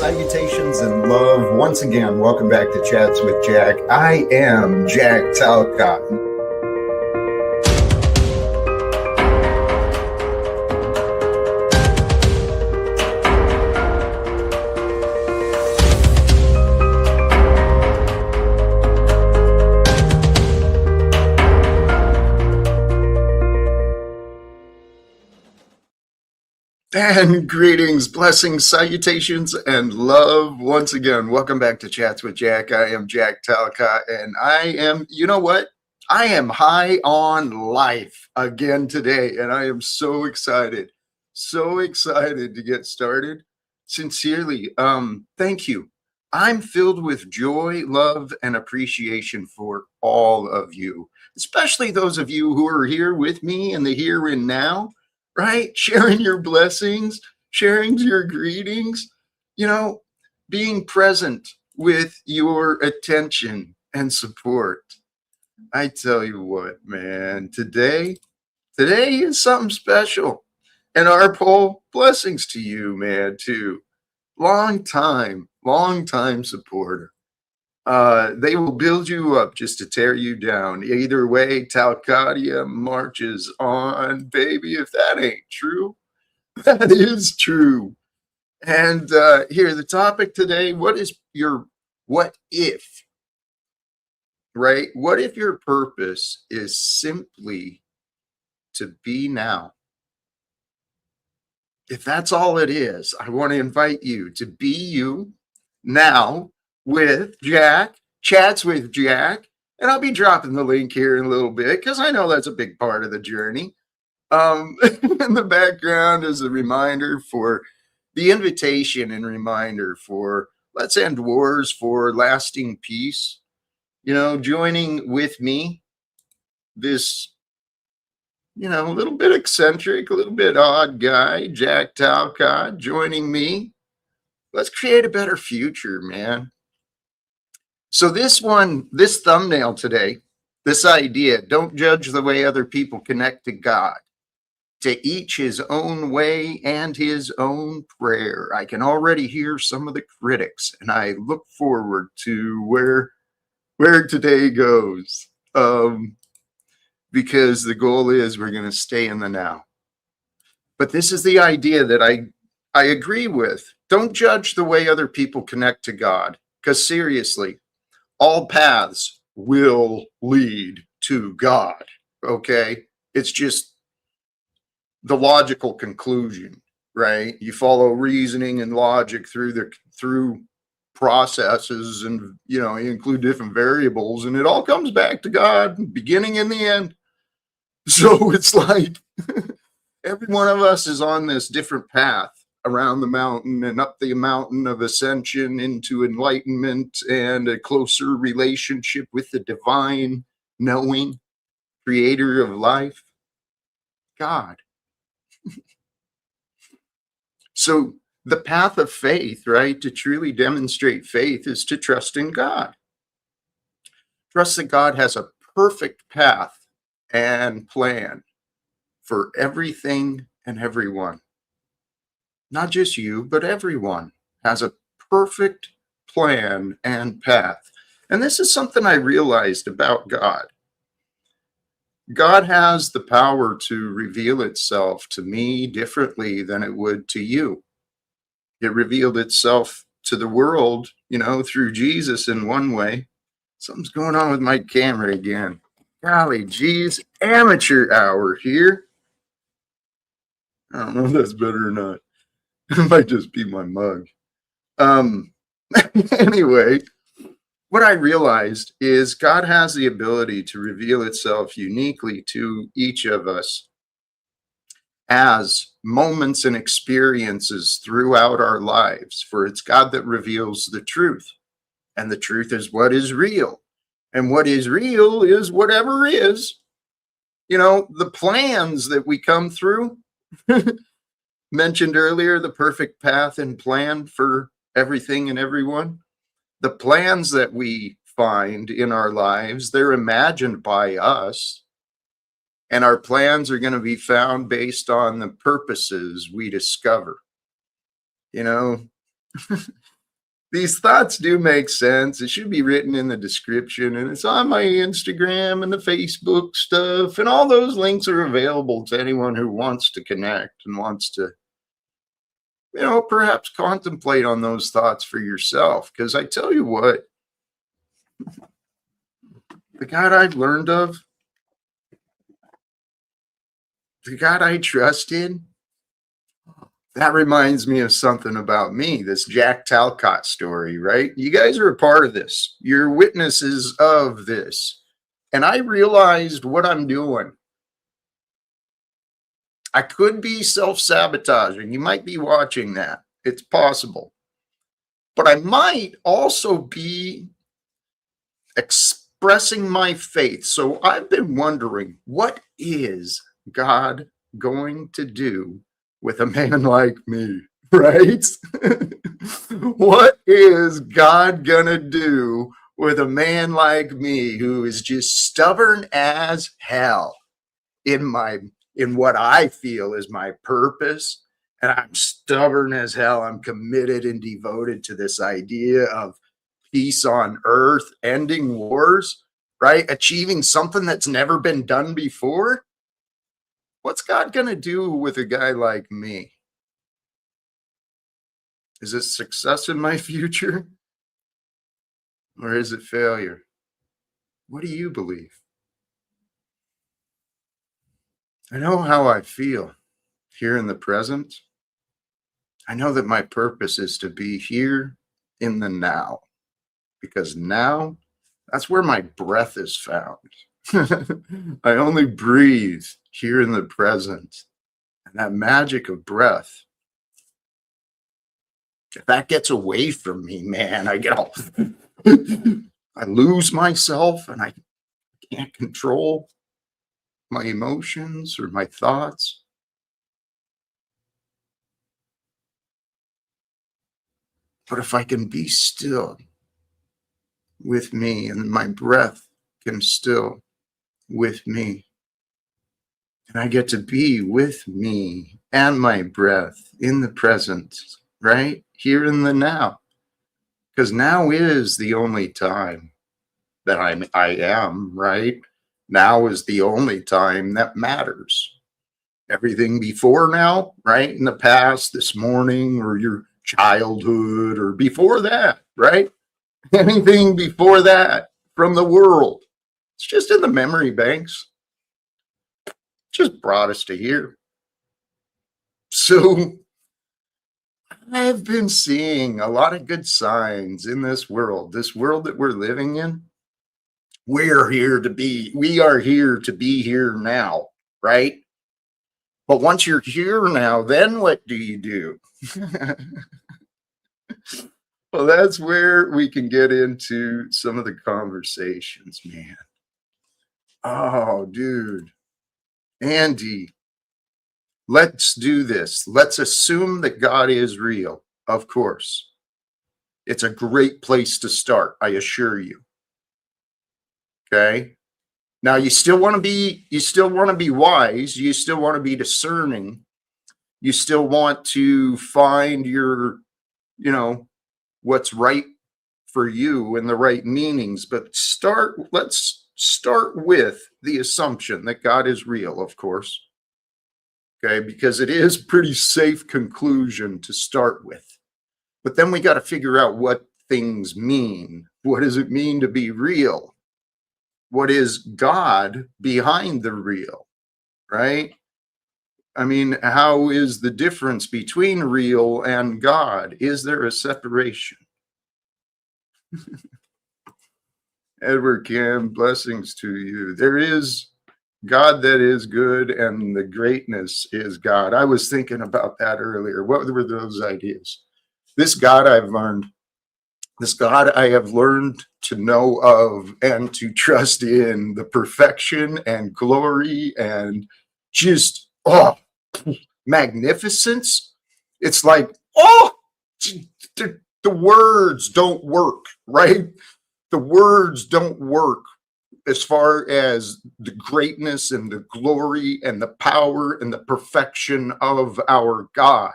Salutations and love. Once again, welcome back to Chats with Jack. I am Jack Talcott. And greetings, blessings, salutations, and love. Once again, welcome back to Chats with Jack. I am Jack Talcott, and I am, you know what? I am high on life again today, and I am so excited to get started. Sincerely, thank you. I'm filled with joy, love, and appreciation for all of you, especially those of you who are here with me in the here and now. Right? Sharing your blessings, sharing your greetings, being present with your attention and support. I tell you what, man, today is something special. And our poll, blessings to you, man, too. Long time supporter. They will build you up just to tear you down. Either way, Talcott marches on, baby. If that ain't true, that is true. And here, the topic today, what if, right? What if your purpose is simply to be now? If that's all it is, I want to invite you to be you now with Jack, Chats with Jack, and I'll be dropping the link here in a little bit because I know that's a big part of the journey. In the background is a reminder for the invitation and reminder for Let's End Wars for Lasting Peace. Joining with me, this, a little bit eccentric, a little bit odd guy, Jack Talcott, joining me. Let's create a better future, man. So this thumbnail today, this idea, don't judge the way other people connect to God. To each his own way and his own prayer. I can already hear some of the critics, and I look forward to where today goes. Because the goal is we're going to stay in the now. But this is the idea that I agree with. Don't judge the way other people connect to God, because seriously, all paths will lead to God, okay? It's just the logical conclusion, right? You follow reasoning and logic through processes, and you include different variables, and it all comes back to God, beginning and the end. So it's like every one of us is on this different path around the mountain and up the mountain of ascension into enlightenment and a closer relationship with the divine knowing creator of life, God. So the path of faith, right, to truly demonstrate faith is to trust in God. Trust that God has a perfect path and plan for everything and everyone. Not just you, but everyone has a perfect plan and path. And this is something I realized about God. God has the power to reveal itself to me differently than it would to you. It revealed itself to the world, through Jesus in one way. Something's going on with my camera again. Golly geez, amateur hour here. I don't know if that's better or not. It might just be my mug. Um, anyway, what I realized is God has the ability to reveal itself uniquely to each of us as moments and experiences throughout our lives, for it's God that reveals the truth, and the truth is what is real, and what is real is whatever is. The plans that we come through, mentioned earlier, the perfect path and plan for everything and everyone. The plans that we find in our lives, they're imagined by us. And our plans are going to be found based on the purposes we discover. You know, these thoughts do make sense. It should be written in the description, and it's on my Instagram and the Facebook stuff. And all those links are available to anyone who wants to connect and wants to, perhaps contemplate on those thoughts for yourself. Because I tell you what, the God I've learned of, the God I trust in, that reminds me of something about me, this Jack Talcott story, right? You guys are a part of this. You're witnesses of this. And I realized what I'm doing. I could be self-sabotaging. You might be watching that. It's possible. But I might also be expressing my faith. So I've been wondering, what is God going to do with a man like me, right? What is God gonna do with a man like me who is just stubborn as hell in what I feel is my purpose? And I'm stubborn as hell. I'm committed and devoted to this idea of peace on earth, ending wars, right? Achieving something that's never been done before. What's God going to do with a guy like me? Is it success in my future? Or is it failure? What do you believe? I know how I feel here in the present. I know that my purpose is to be here in the now, because now that's where my breath is found. I only breathe here in the present. And that magic of breath, if that gets away from me, man, I get all, I lose myself and I can't control my emotions or my thoughts. But if I can be still with me and my breath can still with me, and I get to be with me and my breath in the present, right? Here in the now. Because now is the only time that I am, right? Now is the only time that matters. Everything before now, right? In the past, this morning, or your childhood, or before that, right? Anything before that from the world, it's just in the memory banks. Just brought us to here. So I've been seeing a lot of good signs in this world that we're living in. We are here to be here now, right? But once you're here now, then what do you do? Well, that's where we can get into some of the conversations, man. Oh, dude. Andy, let's do this. Let's assume that God is real. Of course. It's a great place to start, I assure you. Okay? Now you still want to be wise, you still want to be discerning, you still want to find your, you know, what's right for you and the right meanings, but let's start with the assumption that God is real, of course. Okay, because it is pretty safe conclusion to start with. But then we got to figure out what things mean. What does it mean to be real? What is God behind the real, right? I mean, how is the difference between real and God? Is there a separation? Edward Cam, blessings to you. There is God that is good, and the greatness is God. I was thinking about that earlier. What were those ideas? This God I've learned, this God I have learned to know of and to trust in the perfection and glory and just, magnificence. It's like, the words don't work, right? The words don't work as far as the greatness and the glory and the power and the perfection of our God,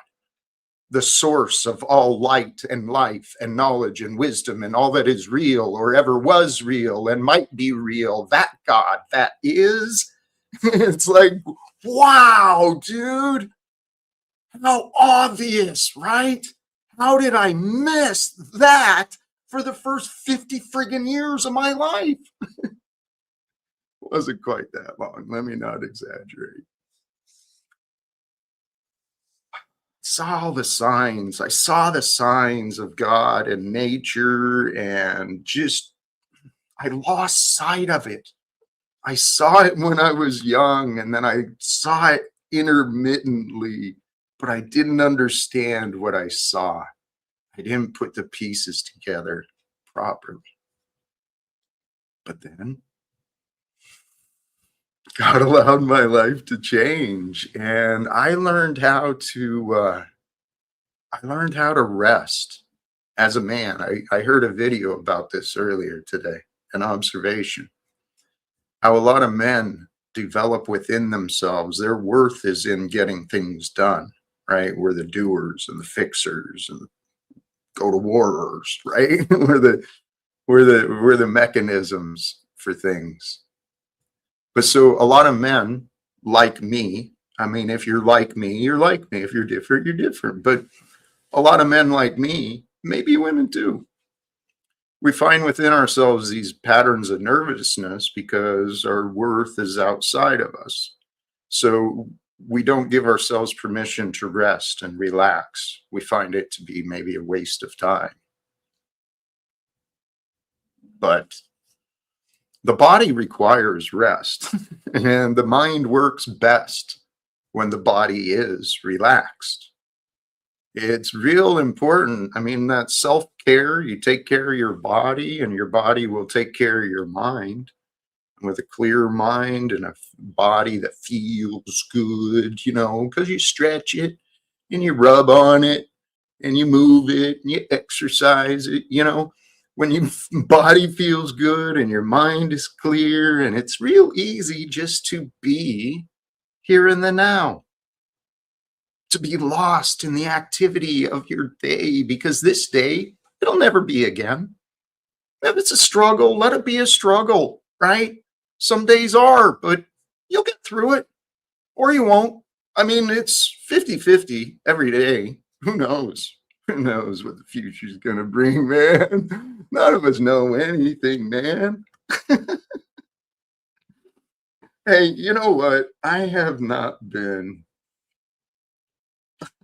the source of all light and life and knowledge and wisdom and all that is real or ever was real and might be real. That God that is, it's like, wow, dude, how obvious, right? How did I miss that for the first 50 friggin' years of my life? Wasn't quite that long. Let me not exaggerate. Saw all the signs. I saw the signs of God and nature, and just, I lost sight of it. I saw it when I was young, and then I saw it intermittently, but I didn't understand what I saw. I didn't put the pieces together properly. But then God allowed my life to change, and I learned how to rest as a man. I heard a video about this earlier today, an observation, how a lot of men develop within themselves. Their worth is in getting things done, right? We're the doers and the fixers and go to warriors, right? we're the mechanisms for things. But so a lot of men like me, I mean, if you're like me, you're like me. If you're different, you're different. But a lot of men like me, maybe women too, we find within ourselves these patterns of nervousness because our worth is outside of us. So we don't give ourselves permission to rest and relax. We find it to be maybe a waste of time. But the body requires rest, and the mind works best when the body is relaxed. It's real important. I mean, that self-care, you take care of your body, and your body will take care of your mind. With a clear mind and a body that feels good, because you stretch it and you rub on it and you move it and you exercise it, when your body feels good and your mind is clear, and it's real easy just to be here in the now, to be lost in the activity of your day, because this day, it'll never be again. If it's a struggle, let it be a struggle, right? Some days are, but you'll get through it or you won't. I mean, it's 50-50 every day. Who knows? Who knows what the future's going to bring, man? None of us know anything, man. Hey, you know what? I have not been.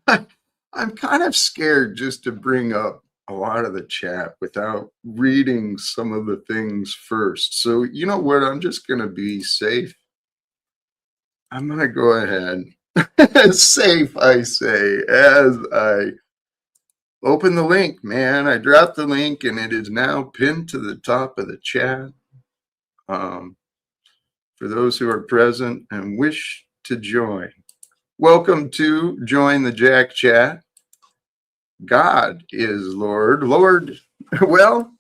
I'm kind of scared just to bring up a lot of the chat without reading some of the things first. So, you know what? I'm just going to be safe. I'm going to go ahead. Safe, I say, as I open the link, man. I dropped the link and it is now pinned to the top of the chat. For those who are present and wish to join, welcome to Join the Jack Chat. God is Lord. Lord, well,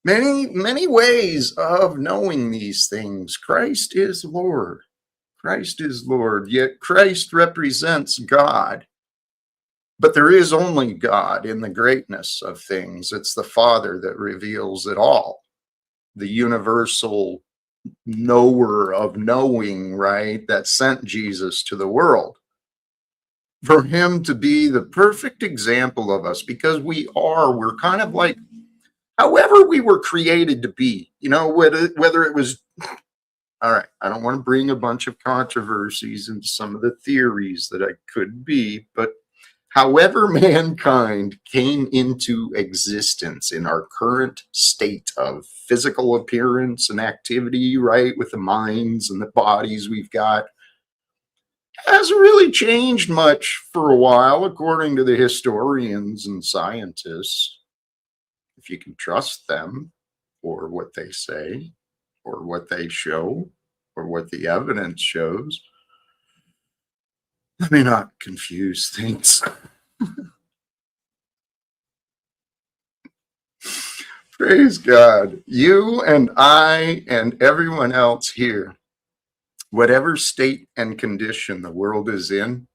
Many ways of knowing these things. Christ is Lord. Christ is Lord. Yet Christ represents God. But there is only God in the greatness of things. It's the Father that reveals it all. The universal knower of knowing, right? That sent Jesus to the world. For him to be the perfect example of us, because we're kind of like, however we were created to be, whether it was, all right, I don't want to bring a bunch of controversies into some of the theories that I could be, but however mankind came into existence in our current state of physical appearance and activity, right, with the minds and the bodies we've got, hasn't really changed much for a while, according to the historians and scientists, if you can trust them or what they say or what they show or what the evidence shows. Let me not confuse things. Praise God. You and I and everyone else here, whatever state and condition the world is in,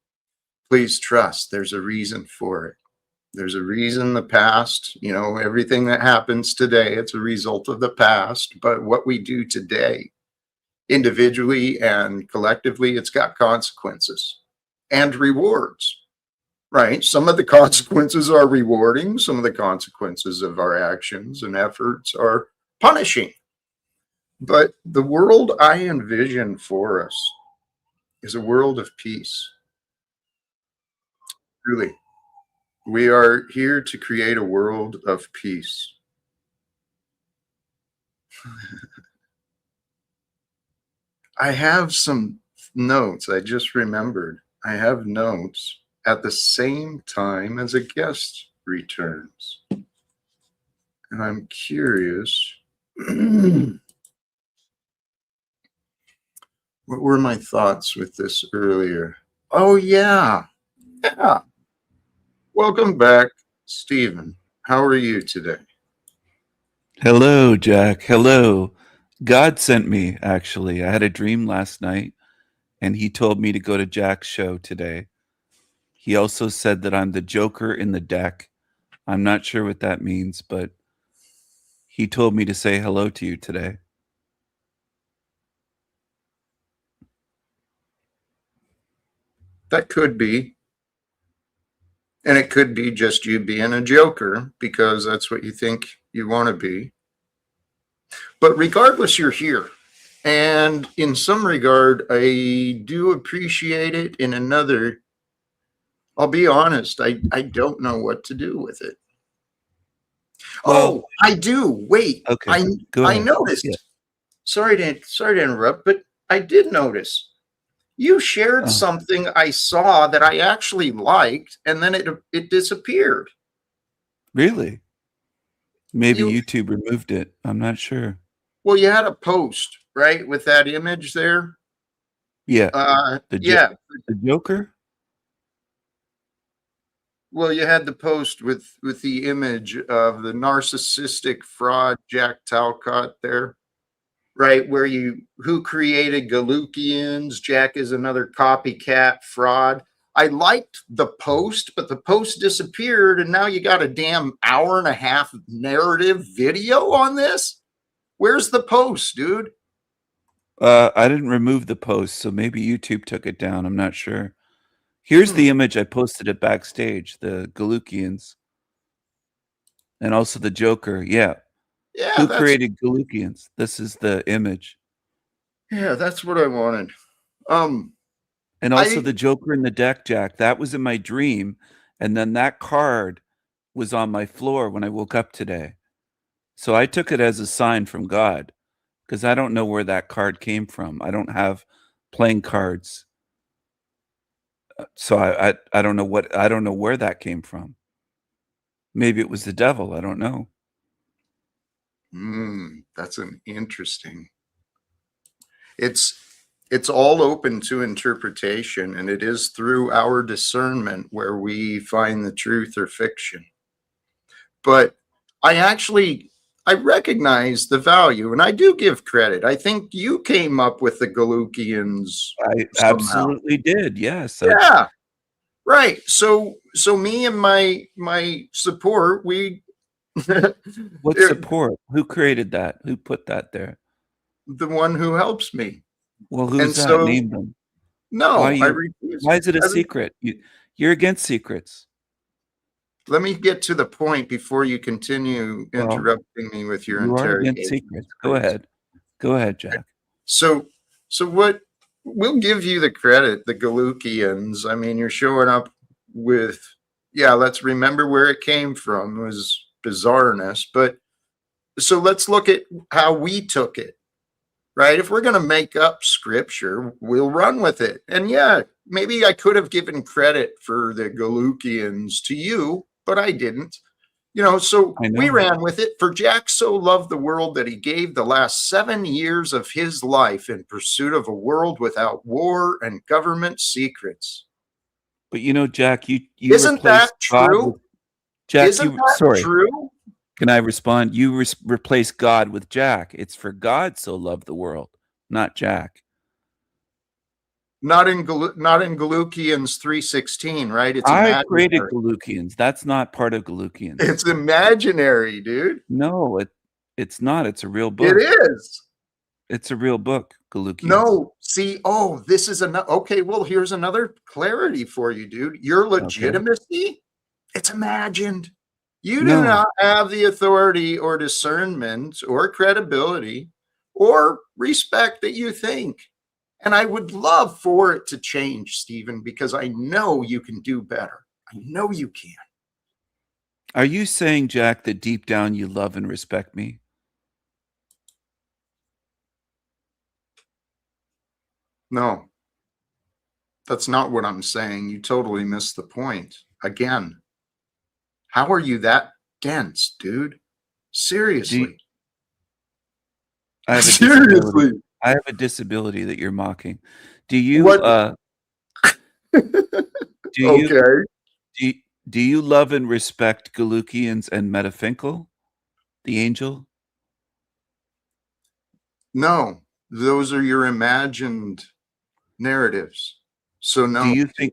please trust there's a reason for it. There's a reason the past, everything that happens today, it's a result of the past. But what we do today, individually and collectively, it's got consequences and rewards, right? Some of the consequences are rewarding. Some of the consequences of our actions and efforts are punishing. But the world I envision for us is a world of peace. Truly, we are here to create a world of peace. I have some notes. I just remembered. I have notes at the same time as a guest returns. And I'm curious. What were my thoughts with this earlier? Oh, yeah. Yeah. Welcome back, Stephen. How are you today? Hello, Jack. Hello. God sent me, actually. I had a dream last night, and he told me to go to Jack's show today. He also said that I'm the Joker in the deck. I'm not sure what that means, but he told me to say hello to you today. That could be. And it could be just you being a joker because that's what you think you want to be. But regardless, you're here. And in some regard, I do appreciate it. In another, I'll be honest, I don't know what to do with it. Well, Oh, I do. Wait, okay. I Go I ahead. Yeah. noticed. Sorry to interrupt, but I did notice. You shared Oh, something I saw that I actually liked, and then it disappeared. really? Maybe You YouTube removed it. I'm not sure. Well, you had a post, right, with that image there. Yeah. The jo- Yeah. the Joker? Well, you had the post with the image of the narcissistic fraud Jack Talcott there, right? Where who created Galukians? Jack is another copycat fraud. I liked the post, but the post disappeared, and now you got a damn hour and a half narrative video on this. Where's the post, dude? I didn't remove the post, so maybe YouTube took it down. I'm not sure. Here's the Hmm. image I posted at backstage, the Galukians, and also the Joker. Yeah. Yeah, Who created Galukians? This is the image. that's what I wanted. Um, And also I the Joker in the deck, Jack. That was in my dream. And then that card was on my floor when I woke up today. So I took it as a sign from God because I don't know where that card came from. I don't have playing cards. So I don't know I don't know where that came from. Maybe it was the devil. I don't know. That's an interesting. It's it's all open to interpretation, and it is through our discernment where we find the truth or fiction. But I actually I recognize the value and I do give credit. I think you came up with the Galukians I somehow. absolutely did. Yes. Yeah, right. So me and my support, we What the support? Who created that? Who put that there? one who helps me. Well, And who's that? so Name them. Why no, I you refuse. why is it a I re secret? You're against secrets. Let me get to the point before you continue Well, interrupting me with your you are against interrogations, secrets. Go please. ahead. Go ahead, Jack. So, so what? We'll give you the credit, the Galukians. I mean, you're showing up with, yeah. Let's remember where it came from. It was bizarreness, but so let's look at how we took it. Right? If we're going to make up scripture, we'll run with it. And yeah, maybe I could have given credit for the Galukians to you, but I didn't. So I we know. ran with it. For Jack so loved the world that he gave the last 7 years of his life in pursuit of a world without war and government secrets. But Jack, you Isn't that replaced God with true? Jack, Isn't you that sorry. true? Can I respond? You replace God with Jack. It's for God so loved the world, not Jack. Not in Galukians 3:16, right? It's I created imaginary. Galukians. That's not part of Galukians. It's imaginary, dude. No, it's not. It's a real It book. is. It's a real book, Galukians. No, see, oh, this is another. Okay, well, here's another clarity for you, dude. Your Okay. legitimacy, it's imagined. You do No. not have the authority or discernment or credibility or respect that you think. And I would love for it to change, Stephen, because I know you can do better. I know you can. Are you saying, Jack, that deep down you love and respect me? No, that's not what I'm saying. You totally missed the point. Again, how are you that dense, dude? Do you, Seriously. I have a disability. Seriously. I have a disability that you're mocking. Do you What? do you Okay. do you, do you love and respect Galukians and Metafinkel, the angel? No, those are your imagined narratives. So Do no, you think,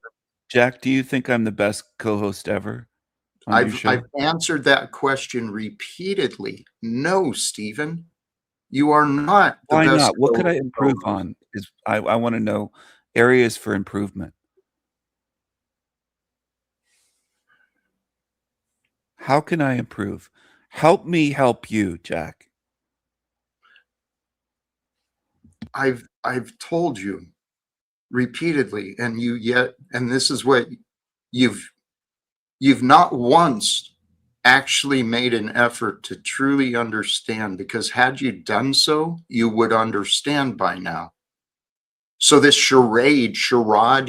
Jack, do you think I'm the best co-host ever on your I've show? answered that question repeatedly. No, Stephen, you are not the Why best not? What could I improve co-host. on? I want to know areas for improvement. How can I improve? Help me help you, Jack. I've told you repeatedly, and this is what you've you've not once actually made an effort to truly understand, because had you done so, you would understand by now. So this charade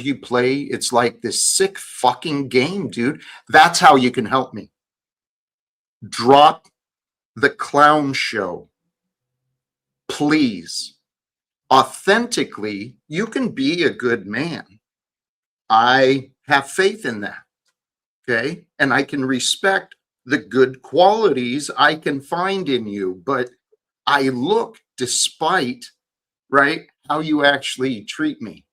you play, it's like this sick fucking game, dude. That's how you can help me. Drop the clown show, please. Authentically, you can be a good man. I have faith in that. Okay. And I can respect the good qualities I can find in you, but I look despite, right, how you actually treat me.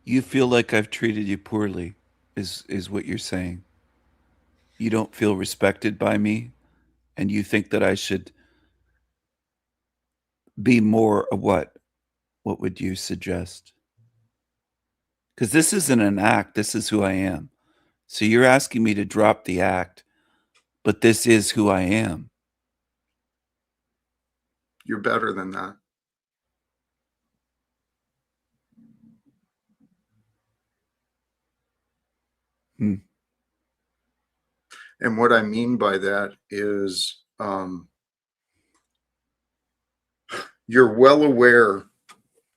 You feel like I've treated you poorly, is what you're saying. You don't feel respected by me, and you think that I should be more of what? What would you suggest? Because this isn't an act, this is who I am. So you're asking me to drop the act, but this is who I am. You're better than that. Hmm. And what I mean by that is you're well aware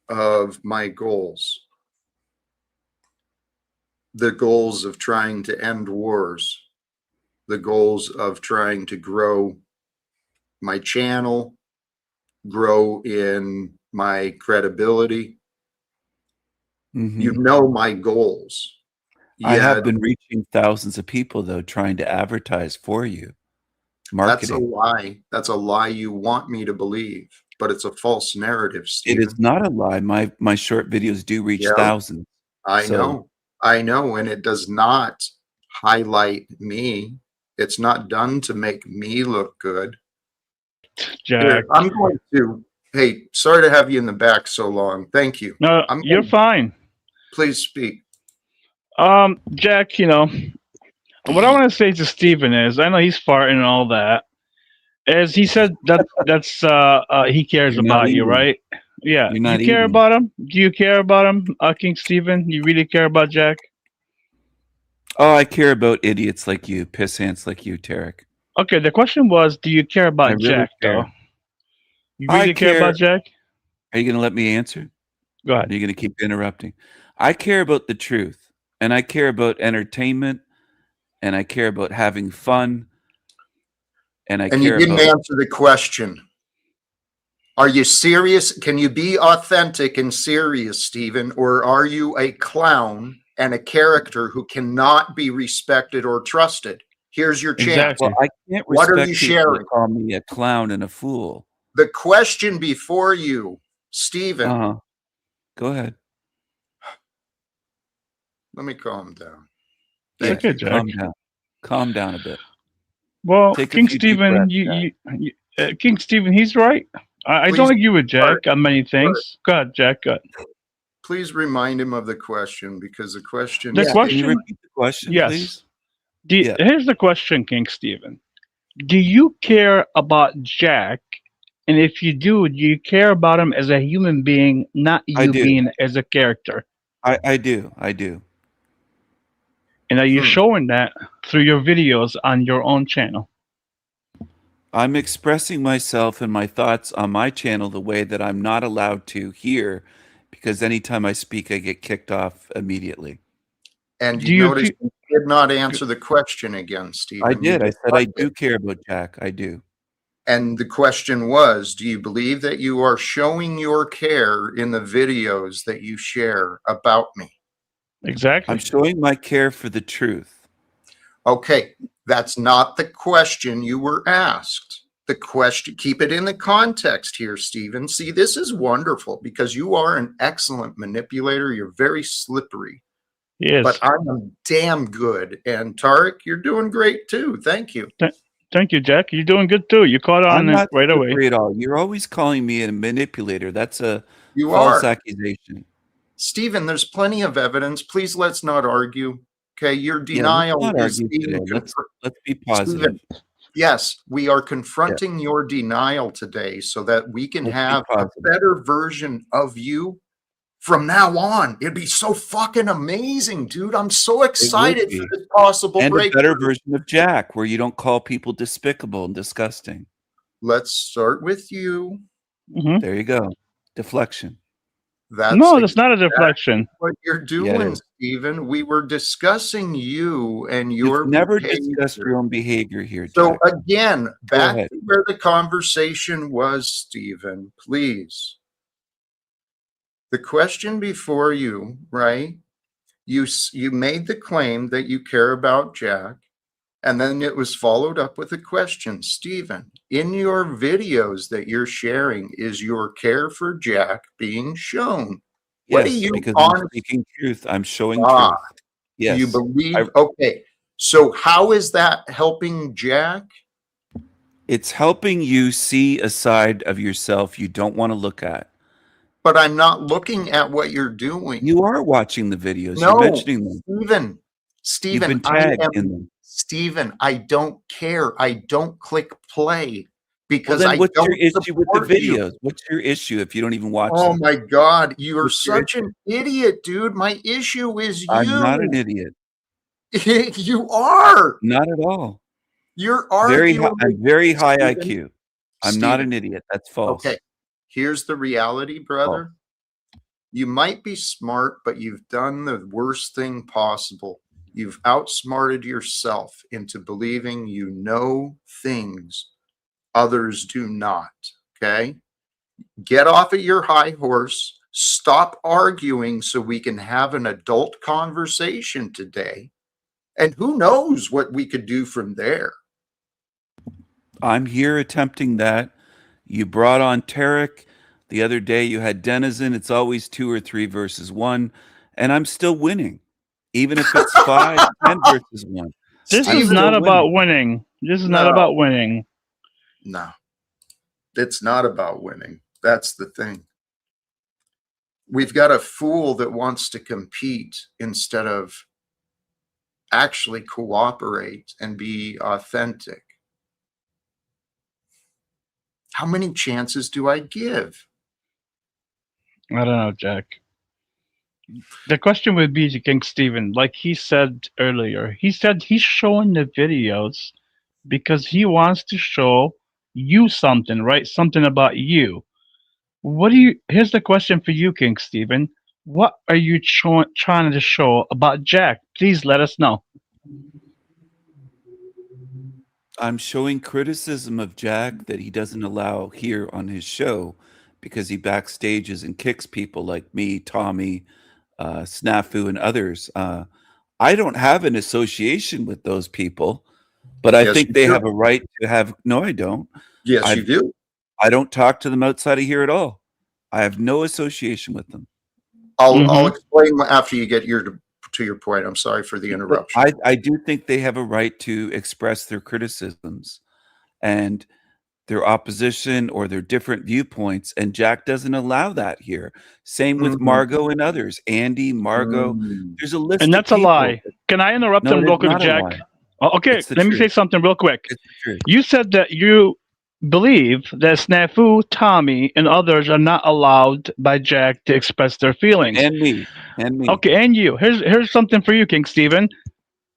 of my goals, the goals of trying to end wars, the goals of trying to grow my channel, grow in my credibility. You Hmm. know my goals. I Yeah, have been reaching thousands of people, though, trying to advertise for you. that's a Marketing. lie. That's a lie you want me to believe, but it's a false narrative, It is Stephen. not a lie. My short videos do reach Yeah, thousands. I So know. I know, and it does not highlight me. It's not done to make me look good. Jack. Here, I'm going to, hey, sorry to have you in the back so long. Thank you. No, I'm you're going to, fine. please speak. Jack, what I want to say to Steven is, I know he's farting and all that. As he said that's he cares you're not about you, eating. right? Yeah. You're You not care eating. about him? Do you care about him, King Steven? You really care about Jack? Oh, I care about idiots like you, pissants like you, Tarek. Okay, the question was, do you care I about really Jack care. though? You I really care care. about Jack? Are you going to let me answer? Go Are ahead. you going to keep interrupting? I care about the truth, and I care about entertainment, and I care about having fun, and I And you care didn't about. answer the question. Are you serious? Can you be authentic and serious, Stephen? Or are you a clown and a character who cannot be respected or trusted? Here's your chance. Exactly. Well, I can't What are you respect people that sharing? call me a clown and a fool. The question before you, Stephen, Uh-huh. Go ahead. let me calm down. Yeah, Thank Okay, you. Jack. calm down. Calm down a bit. Well, Take a King few deep Steven, breaths, Jack. King Steven, he's right. I Please, don't agree with Jack on many things. Go ahead, Jack. Go ahead. please remind him of the question because the question The Yeah, can you question, repeat the question, yes. please? Yeah, Here's the question, King Steven. Do you care about Jack? And if you do you care about him as a human being, not I you do. being as a character? I do. I do. And are you showing that through your videos on your own channel? I'm expressing myself and my thoughts on my channel the way that I'm not allowed to here because anytime I speak, I get kicked off immediately. And Do you you notice feel you did not answer the question again, I Stephen. You did. I said I deflected. do care about Jack. I do. And the question was, do you believe that you are showing your care in the videos that you share about me? exactly? I'm showing my care for the truth. Okay, that's not the question you were asked. The question, keep it in the context here, Stephen. See, this is wonderful because you are an excellent manipulator. You're very slippery, Yes. but I'm damn good. And Tarek, you're doing great too. Thank you. Thank you, Jack. You're doing good too. You caught on I'm it not right away. slippery at all. You're always calling me a manipulator. That's a You false are. accusation. Stephen, there's plenty of evidence. Please let's not argue. Okay, your Yeah, let's denial not is argue being today. Let's be Stephen, positive. yes, we are Yeah, confronting your denial today so that we can let's be have a positive. better version of you from now on. It'd be so fucking amazing, dude. I'm so It would excited be. for this possible And a better breakthrough. version of Jack, where you don't call people despicable and disgusting. Let's start with you. Hmm. There you go. Deflection. That's No, that's not a exactly deflection. what you're Yeah, it doing, is. Stephen. We were discussing you and You've your never discussed behavior. your own behavior here, So Jack. again, Go back ahead. to where the conversation was, Stephen, please. The question before you, right? You made the claim that you care about Jack, and then it was followed up with a question, Stephen. In your videos that you're sharing, is your care for Jack being shown? What do Yes, you because I'm honestly speaking truth. I'm showing ah, truth. do you Yes. believe? Okay, so how is that helping Jack? It's helping you see a side of yourself you don't want to look at. But I'm not looking at what you're doing. You are watching the videos. You're No, mentioning them. You've Stephen, been I tagged in am them. Stephen. I don't care. I don't click play Well, because then I what's your don't issue with the support you. videos? What's your issue if you don't even watch Oh them? my God, you are What's your such issue? an idiot, dude. My issue is I'm not an you. idiot. You are. Not at all. You're Very high, arguing with I'm very high Stephen. IQ. I'm not Stephen. an idiot. That's Okay. false. Here's the reality, False. brother. You might be smart, but you've done the worst thing possible. You've outsmarted yourself into believing you know things others do not. Okay. Get off of your high horse. Stop arguing so we can have an adult conversation today. And who knows what we could do from there. I'm here attempting that. You brought on Tarek. The other day you had Denizen. It's always 2 or 3 versus 1. And I'm still winning. Even if it's 5, 10 versus 1. This I'm is Steven, not still about winning. winning. This is not No. about winning. No, it's not about winning. That's the thing. We've got a fool that wants to compete instead of actually cooperate and be authentic. How many chances do I give? I don't know, Jack. The question would be to King Steven, like he said earlier. He said he's showing the videos because he wants to show you something, right? Something about you. What do you? Here's the question for you, King Steven. What are you trying to show about Jack? Please let us know. I'm showing criticism of Jack that he doesn't allow here on his show because he backstages and kicks people like me, Tommy, Snafu, and others. I don't have an association with those people, but I Yes, think you they do. have a right to have. No, I don't. Yes, you I've, do. I don't talk to them outside of here at all. I have no association with them. I'll explain after you get to your point. I'm sorry for the But interruption. I do think they have a right to express their criticisms and their opposition or their different viewpoints, and Jack doesn't allow that here. Same with Margot and others. Andy, Margot. There's a list And of that's a people. lie. Can I interrupt No, him it real is quick, not a Jack? lie. Okay, It's the let me truth. say something real quick. It's the truth. You said that you believe that Snafu, Tommy, and others are not allowed by Jack to express their feelings. And me. And me. Okay, and you. Here's something for you, King Steven.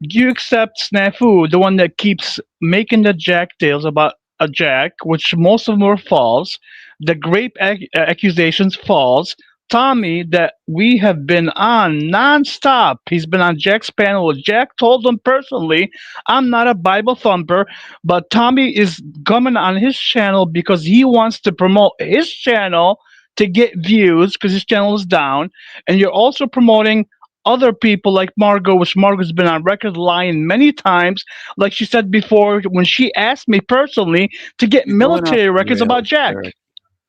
Do you accept Snafu, the one that keeps making the Jack tales about a Jack, which most of them were false, the grape accusations false, Tommy that we have been on nonstop. He's been on Jack's panel. Jack told him personally, I'm not a Bible thumper, but Tommy is coming on his channel because he wants to promote his channel to get views because his channel is down. And you're also promoting other people like Margot, which Margot's been on record lying many times, like she said before when she asked me personally to get You're going off military the records about rails, Jack. Eric.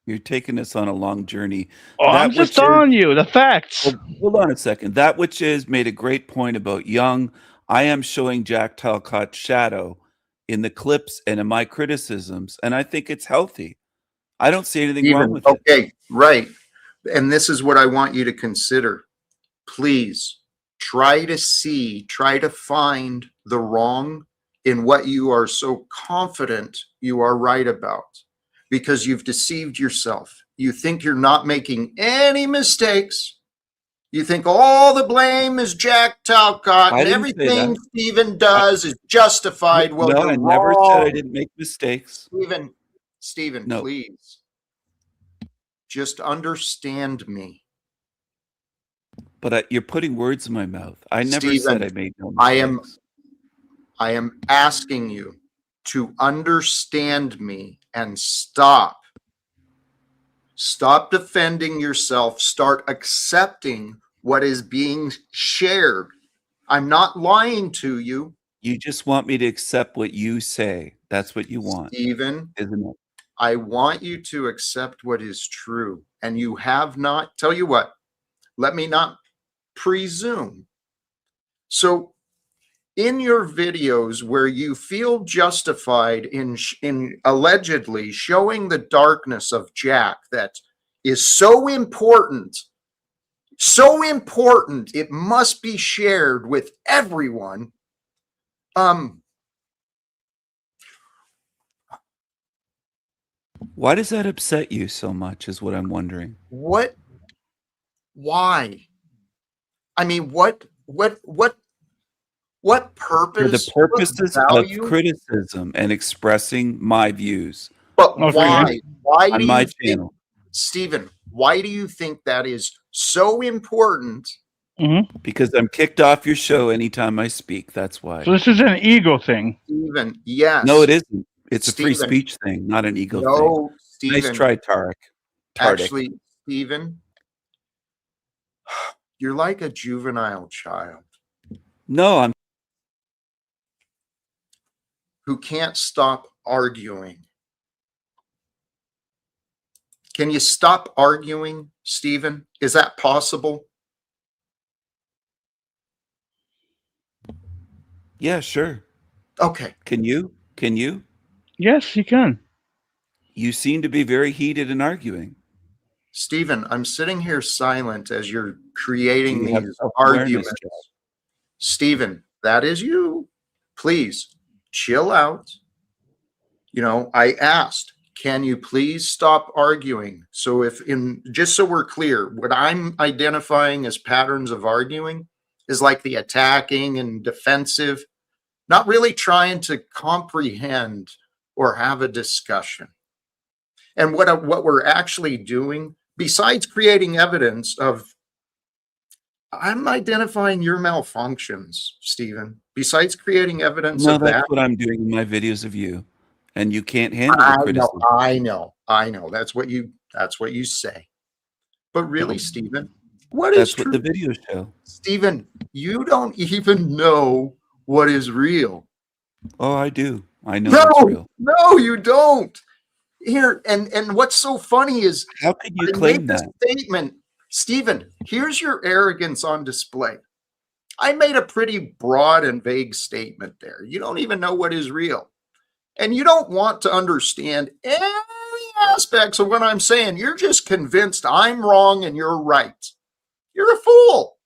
You're taking us on a long journey. Oh, I'm just telling you the facts. Well, hold on a second. That which is made a great point about Young. I am showing Jack Talcott's shadow in the clips and in my criticisms, and I think it's healthy. I don't see anything wrong with it. Okay, right. And this is what I want you to consider. Please try to find the wrong in what you are so confident you are right about, because you've deceived yourself. You think you're not making any mistakes. You think all the blame is Jack Talcott and everything Steven does is justified. Well, no, you're I wrong. never said I didn't make mistakes. Steven, No. please. Just understand me. But you're putting words in my mouth. I never Steven, said I made no mistakes. I am asking you to understand me and stop. Stop defending yourself. Start accepting what is being shared. I'm not lying to you. You just want me to accept what you say. That's what you want, Steven, isn't it? I want you to accept what is true. And you have not. Tell you what, let me not presume. So in your videos where you feel justified in allegedly showing the darkness of Jack that is so important, it must be shared with everyone. Why does that upset you so much is what I'm wondering. Why? I mean, what purpose? For the purposes of criticism and expressing my views. But why? Why on do my you channel. think, Steven, why do you think that is so important? Because I'm kicked off your show anytime I speak. That's why. So this is an ego thing. Steven, yes. No, it isn't. It's Steven, a free speech thing, not an ego no, thing. Steven, Nice try, Tarek. Actually, Steven, You're like a juvenile child No, I'm who can't stop arguing. Can you stop arguing, Stephen? Is that possible? yeah, sure. Okay. Can you? Can you? Yes, you can. You seem to be very heated and arguing. Stephen, I'm sitting here silent as you're Do creating you have these self-awareness, arguments. Jack? Stephen, that is you. Please chill out. You know, I asked, can you please stop arguing? So just so we're clear, what I'm identifying as patterns of arguing is like the attacking and defensive, not really trying to comprehend or have a discussion. And what we're actually doing, besides creating evidence of, I'm identifying your malfunctions, Stephen. Besides creating evidence No, of that's that, what I'm doing in my videos of you, and you can't handle the criticism. I know. That's what you say. But really, Stephen, what is That's what the true? videos show. Stephen, you don't even know what is real. Oh, I do. I know what's real. No, you don't. Here, and what's so funny is How could you I made claim this that? statement. Stephen, here's your arrogance on display. I made a pretty broad and vague statement there. You don't even know what is real. And you don't want to understand any aspects of what I'm saying. You're just convinced I'm wrong and you're right. You're a fool.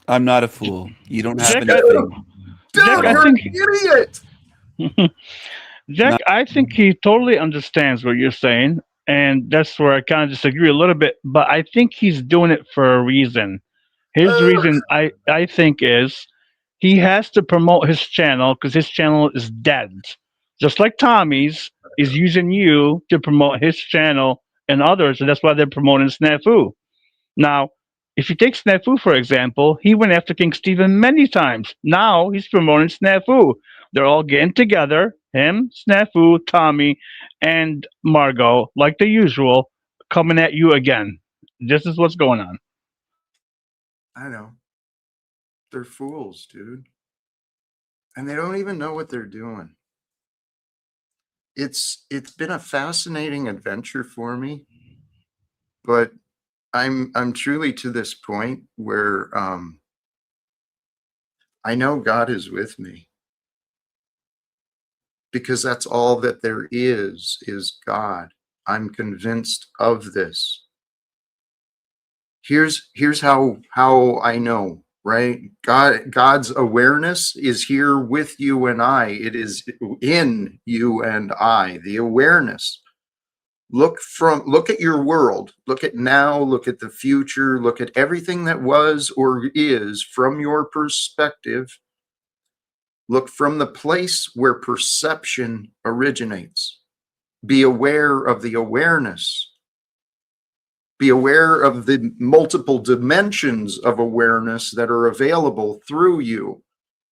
I'm not a fool. You don't have Jack, anything. Dude, Jack, I you're think an idiot. Jack, Not- I think he totally understands what you're saying, and that's where I kind of disagree a little bit. But I think he's doing it for a reason. His Ugh. reason, I think, is he has to promote his channel because his channel is dead. Just like Tommy's is using you to promote his channel and others, and that's why they're promoting Snafu. Now, if you take Snafu, for example, he went after King Stephen many times. Now he's promoting Snafu. They're all getting together, him, Snafu, Tommy, and Margot, like the usual, coming at you again. This is what's going on. I know. They're fools, dude. And they don't even know what they're doing. It's been a fascinating adventure for me, but I'm truly to this point where I know God is with me because that's all that there is God. I'm convinced of this. Here's how I know, right? God's awareness is here with you and I. It is in you and I. The awareness. Look at your world. Look at now, look at the future, look at everything that was or is from your perspective. Look from the place where perception originates. Be aware of the awareness. Be aware of the multiple dimensions of awareness that are available through you,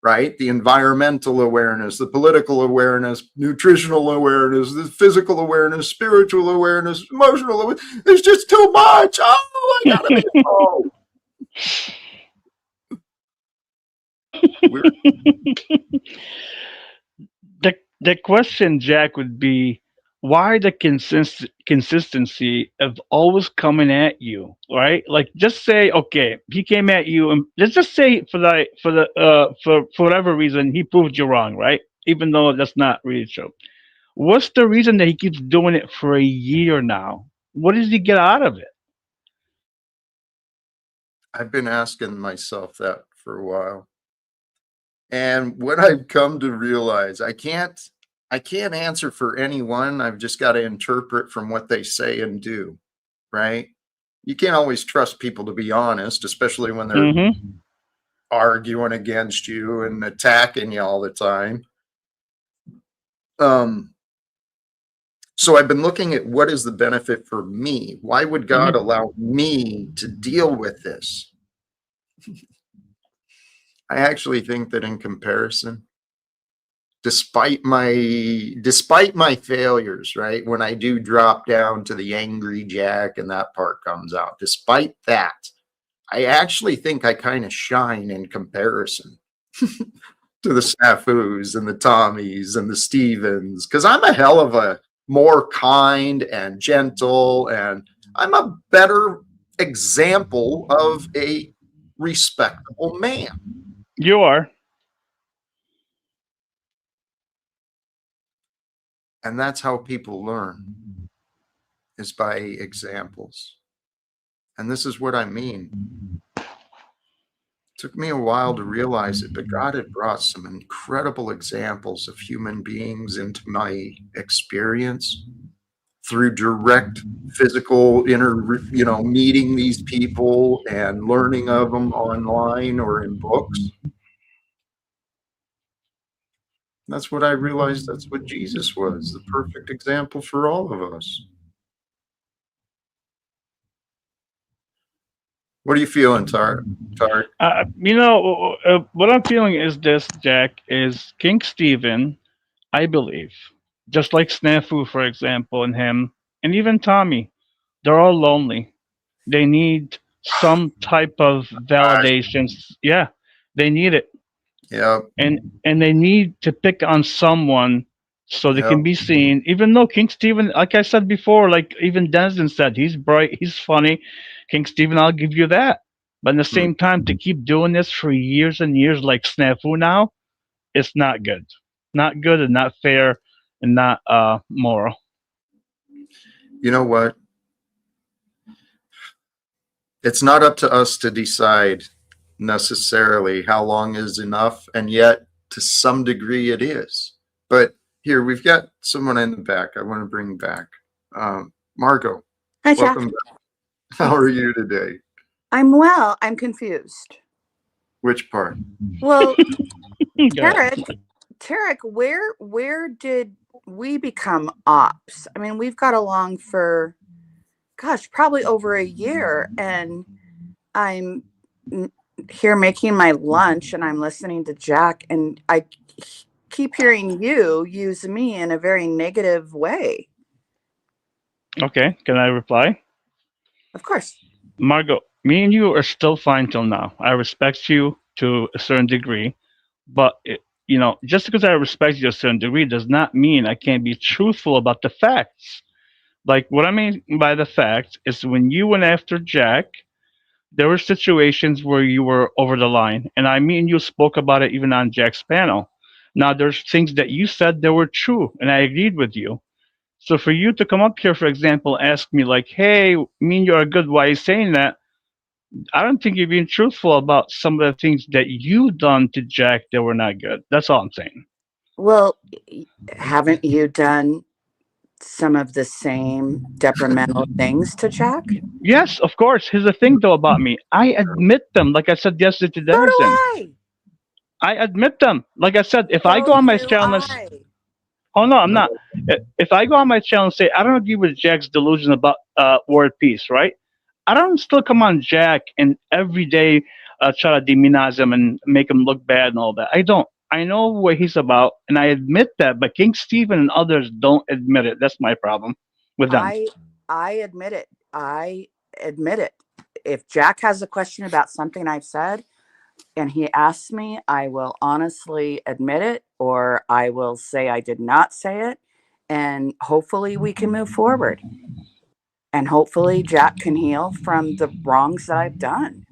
right? The environmental awareness, the political awareness, nutritional awareness, the physical awareness, spiritual awareness, emotional awareness. There's just too much. Oh, I gotta be. Oh, we're, The question, Jack, would be why the consistency of always coming at you, right? Like, just say, okay, he came at you, and let's just say for whatever reason he proved you wrong, right? Even though that's not really true. What's the reason that he keeps doing it for a year now? What does he get out of it? I've been asking myself that for a while. And what I've come to realize, I can't answer for anyone. I've just got to interpret from what they say and do, right? You can't always trust people to be honest, especially when they're Mm-hmm. arguing against you and attacking you all the time. So I've been looking at what is the benefit for me? Why would God allow me to deal with this? I actually think that in comparison, despite my failures, right? When I do drop down to the angry Jack and that part comes out, despite that, I actually think I kind of shine in comparison to the Snafus and the Tommies and the Stevens, because I'm a hell of a more kind and gentle, and I'm a better example of a respectable man. You are. And that's how people learn, is by examples. And this is what I mean. It took me a while to realize it, but God had brought some incredible examples of human beings into my experience through direct physical meeting these people and learning of them online or in books. That's what I realized. That's what Jesus was, the perfect example for all of us. What are you feeling, Tart? What I'm feeling is this, Jack, is King Stephen, I believe, just like Snafu, for example, and him, and even Tommy, they're all lonely. They need some type of validations. Yeah, they need it. Yeah, And they need to pick on someone so they yeah. can be seen. Even though King Stephen, like I said before, like even Denison said, he's bright, he's funny. King Stephen, I'll give you that. But at the Hmm. same time, to keep doing this for years and years, like Snafu now, it's not good. Not good and not fair and not moral. You know what? It's not up to us to decide necessarily how long is enough, and yet to some degree it is. But here we've got someone in the back. I want to bring back Margot. Hi, Jack. Welcome back. How are you today? I'm well. I'm confused. Which part? Well, Go ahead. Tarek, where did we become ops? I mean, we've got along for, gosh, probably over a year, and I'm here making my lunch, and I'm listening to Jack, and I keep hearing you use me in a very negative way. Okay, can I reply? Of course. Margot, me and you are still fine till now. I respect you to a certain degree, but just because I respect you to a certain degree does not mean I can't be truthful about the facts. Like what I mean by the fact is when you went after Jack, there were situations where you were over the line, and me and you spoke about it even on Jack's panel. Now there's things that you said that were true, and I agreed with you. So for you to come up here, for example, ask me like, "Hey, me and you are good. Why are you saying that?" I don't think you're being truthful about some of the things that you done to Jack that were not good. That's all I'm saying. Well, haven't you done some of the same detrimental things to Jack? Yes, of course. Here's the thing though about me. I admit them. Like I said yesterday to So do Dennison. I. I admit them. Like I said, if I So go on my do channel and I. oh no, I'm No. not. If I go on my channel and say I don't agree with Jack's delusion about word peace, right? I don't still come on Jack and every day try to demonize him and make him look bad and all that. I don't. I know what he's about, and I admit that. But King Stephen and others don't admit it. That's my problem with them. I admit it. I admit it. If Jack has a question about something I've said and he asks me, I will honestly admit it, or I will say I did not say it, and hopefully we can move forward. And hopefully Jack can heal from the wrongs that I've done.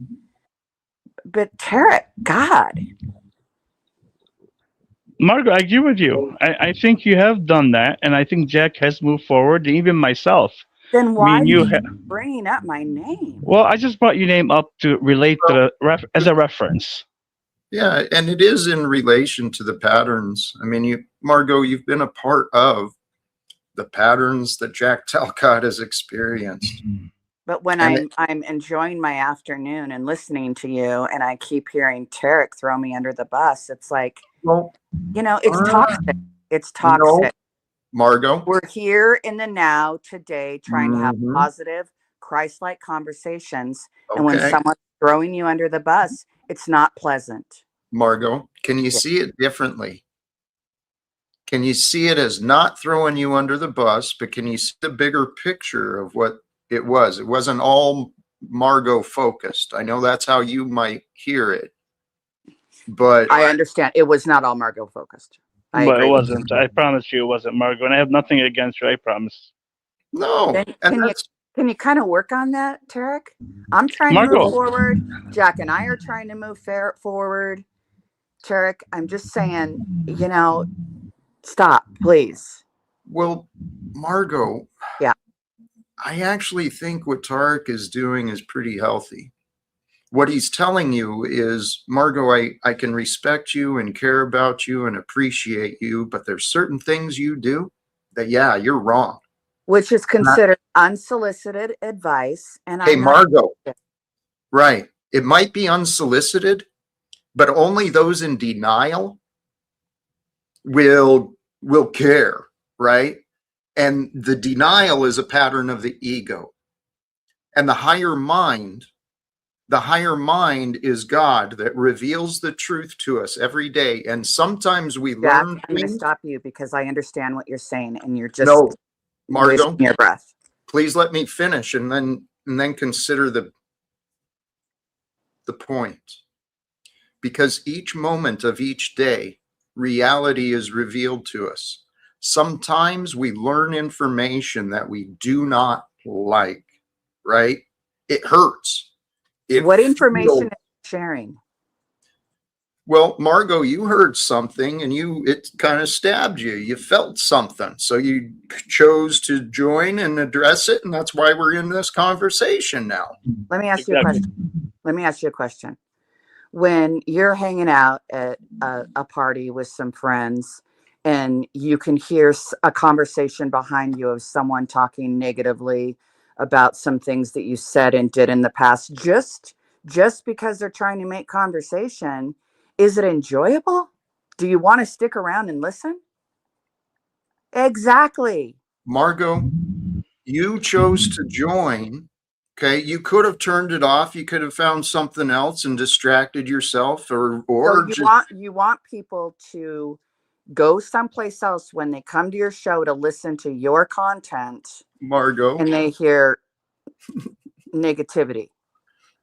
But Tarek, God, Margaret, I agree with you. I think you have done that, and I think Jack has moved forward, and even myself. then Me why and do you. you keep bringing up my name? Well, I just brought your name up to relate to as a reference. Yeah, and it is in relation to the patterns. I mean, Margot, you've been a part of the patterns that Jack Talcott has experienced. But when And I'm enjoying my afternoon and listening to you, and I keep hearing Tarek throw me under the bus, it's like, well, it's toxic. It's no, toxic. Margot. We're here in the now today, trying to have Mhm. positive, Christ-like conversations, and when Okay, someone's throwing you under the bus, it's not pleasant. Margot, can you Yeah. see it differently? Can you see it as not throwing you under the bus, but can you see the bigger picture of what it was? It wasn't all Margot focused. I know that's how you might hear it, but I understand. It was not all Margot focused. I But it agree. wasn't. I promise you, it wasn't, Margot. And I have nothing against you. I promise. no. Then And can you that's kind of work on that, Tarek? I'm trying to move Margot. forward. Jack and I are trying to move forward. Tarek, I'm just saying, stop, please. well, Margot. Yeah. I actually think what Tarek is doing is pretty healthy. What he's telling you is, Margot, I can respect you and care about you and appreciate you, but there's certain things you do that, yeah, you're wrong. Which is considered unsolicited advice. And Hey, I'm not. Margot, right. It might be unsolicited, but only those in denial will care, right? And the denial is a pattern of the ego. And the higher mind is God that reveals the truth to us every day. And sometimes we Jack, learn I'm going to things. stop you because I understand what you're saying and you're just No, Margot, wasting your breath. please let me finish and then consider the point. Because each moment of each day, reality is revealed to us. Sometimes we learn information that we do not like, right? It hurts. What information are you sharing? Well, Margot, you heard something and it kind of stabbed you. You felt something. So you chose to join and address it. And that's why we're in this conversation now. Let me ask you a question. When you're hanging out at a party with some friends and you can hear a conversation behind you of someone talking negatively about some things that you said and did in the past, just because they're trying to make conversation, is it enjoyable? Do you want to stick around and listen? Exactly. Margot, you chose to join. Okay, you could have turned it off. You could have found something else and distracted yourself, or so you want people to go someplace else when they come to your show to listen to your content, Margot. and they hear negativity.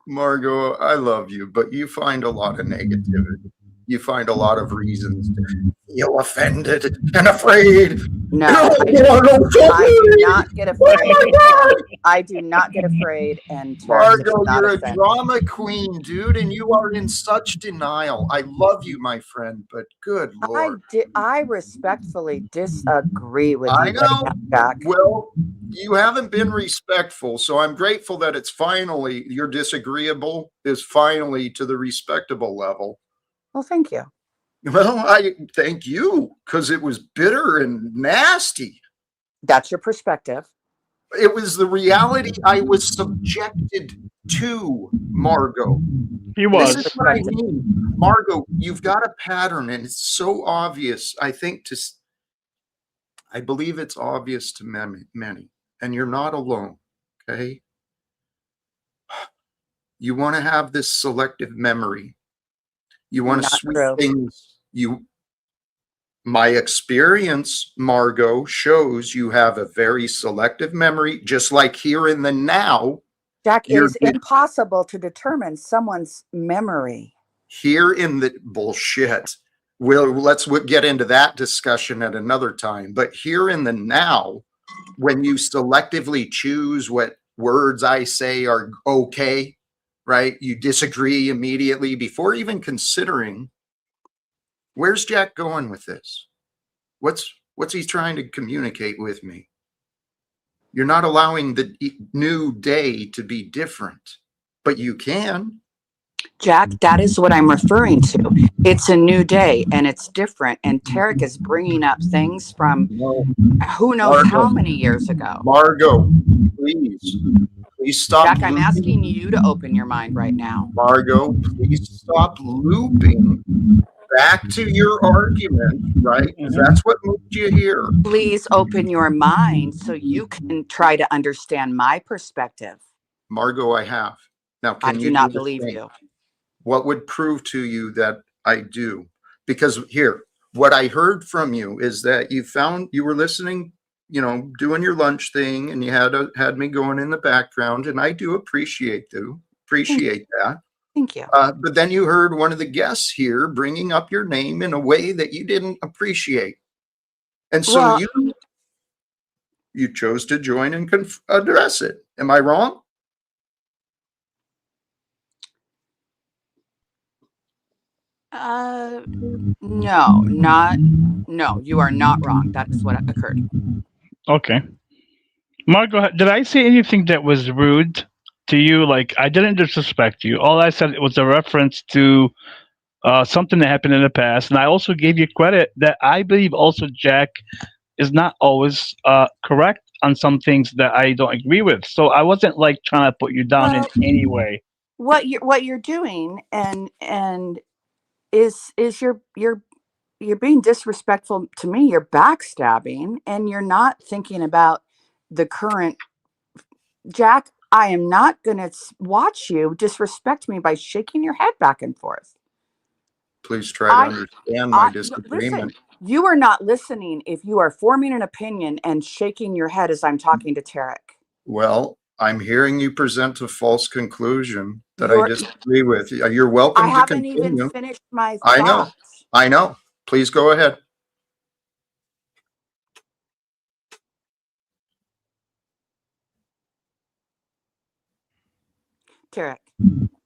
Margot, I love you, but you find a lot of negativity. You find a lot of reasons to feel offended and afraid. No, I do not get afraid. Oh my God. I do not get afraid. And Margot, you're a drama queen, dude, and you are in such denial. I love you, my friend, but good Lord. I respectfully disagree with you. I know. Jack. Well, you haven't been respectful, so I'm grateful that it's finally, your disagreeable is finally to the respectable level. Well, thank you. Well, I thank you, because it was bitter and nasty. That's your perspective. It was the reality I was subjected to, Margot. He was. This is what I mean. Margot, you've got a pattern, and it's so obvious, I believe it's obvious to many, and you're not alone, okay? You want to have this selective memory. You want to sweep things. My experience, Margot, shows you have a very selective memory, just like here in the now. Jack, it is impossible to determine someone's memory. Here in the bullshit. Let's get into that discussion at another time. But here in the now, when you selectively choose what words I say are okay, right? You disagree immediately before even considering. Where's Jack going with this? What's he trying to communicate with me? You're not allowing the new day to be different, but you can. Jack, that is what I'm referring to. It's a new day and it's different. And Tarek is bringing up things from who knows how many years ago. Margot, please stop. Jack, I'm asking you to open your mind right now. Margot, please stop looping back to your argument, right? That's what moved you here. Please open your mind so you can try to understand my perspective. Margot, I have. Now, I do not believe you. What would prove to you that I do? Because here, what I heard from you is that you were listening, doing your lunch thing, and you had me going in the background, and I do appreciate that. Thank you. But then you heard one of the guests here bringing up your name in a way that you didn't appreciate, and so Well, you chose to join and address it. Am I wrong? no, no, you are not wrong. That is what occurred. Okay. Margot, did I say anything that was rude to you? Like, I didn't disrespect you. All I said was a reference to something that happened in the past. And I also gave you credit that I believe also Jack is not always correct on some things that I don't agree with. So I wasn't like trying to put you down in Well, any way. what you're doing and is you're being disrespectful to me. You're backstabbing and you're not thinking about the current. Jack, I am not going to watch you disrespect me by shaking your head back and forth. Please try to understand my disagreement. Listen, you are not listening if you are forming an opinion and shaking your head as I'm talking to Tarek. Well, I'm hearing you present a false conclusion that I disagree with. You're welcome I to haven't continue. even finished my I know. thoughts. I know. Please go ahead. Tarek,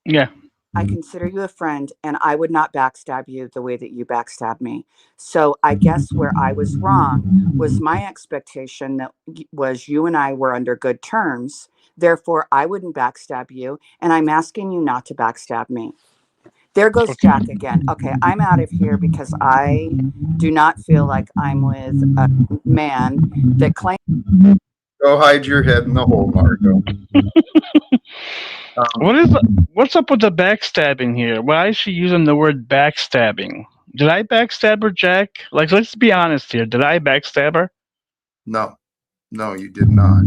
Yeah. I consider you a friend and I would not backstab you the way that you backstab me. So I guess where I was wrong was my expectation that was you and I were under good terms. Therefore, I wouldn't backstab you. And I'm asking you not to backstab me. There goes Jack again. Okay, I'm out of here because I do not feel like I'm with a man that claims. Go hide your head in the hole, Margot. What's up with the backstabbing here? Why is she using the word backstabbing? Did I backstab her, Jack? Like, let's be honest here. Did I backstab her? No, you did not.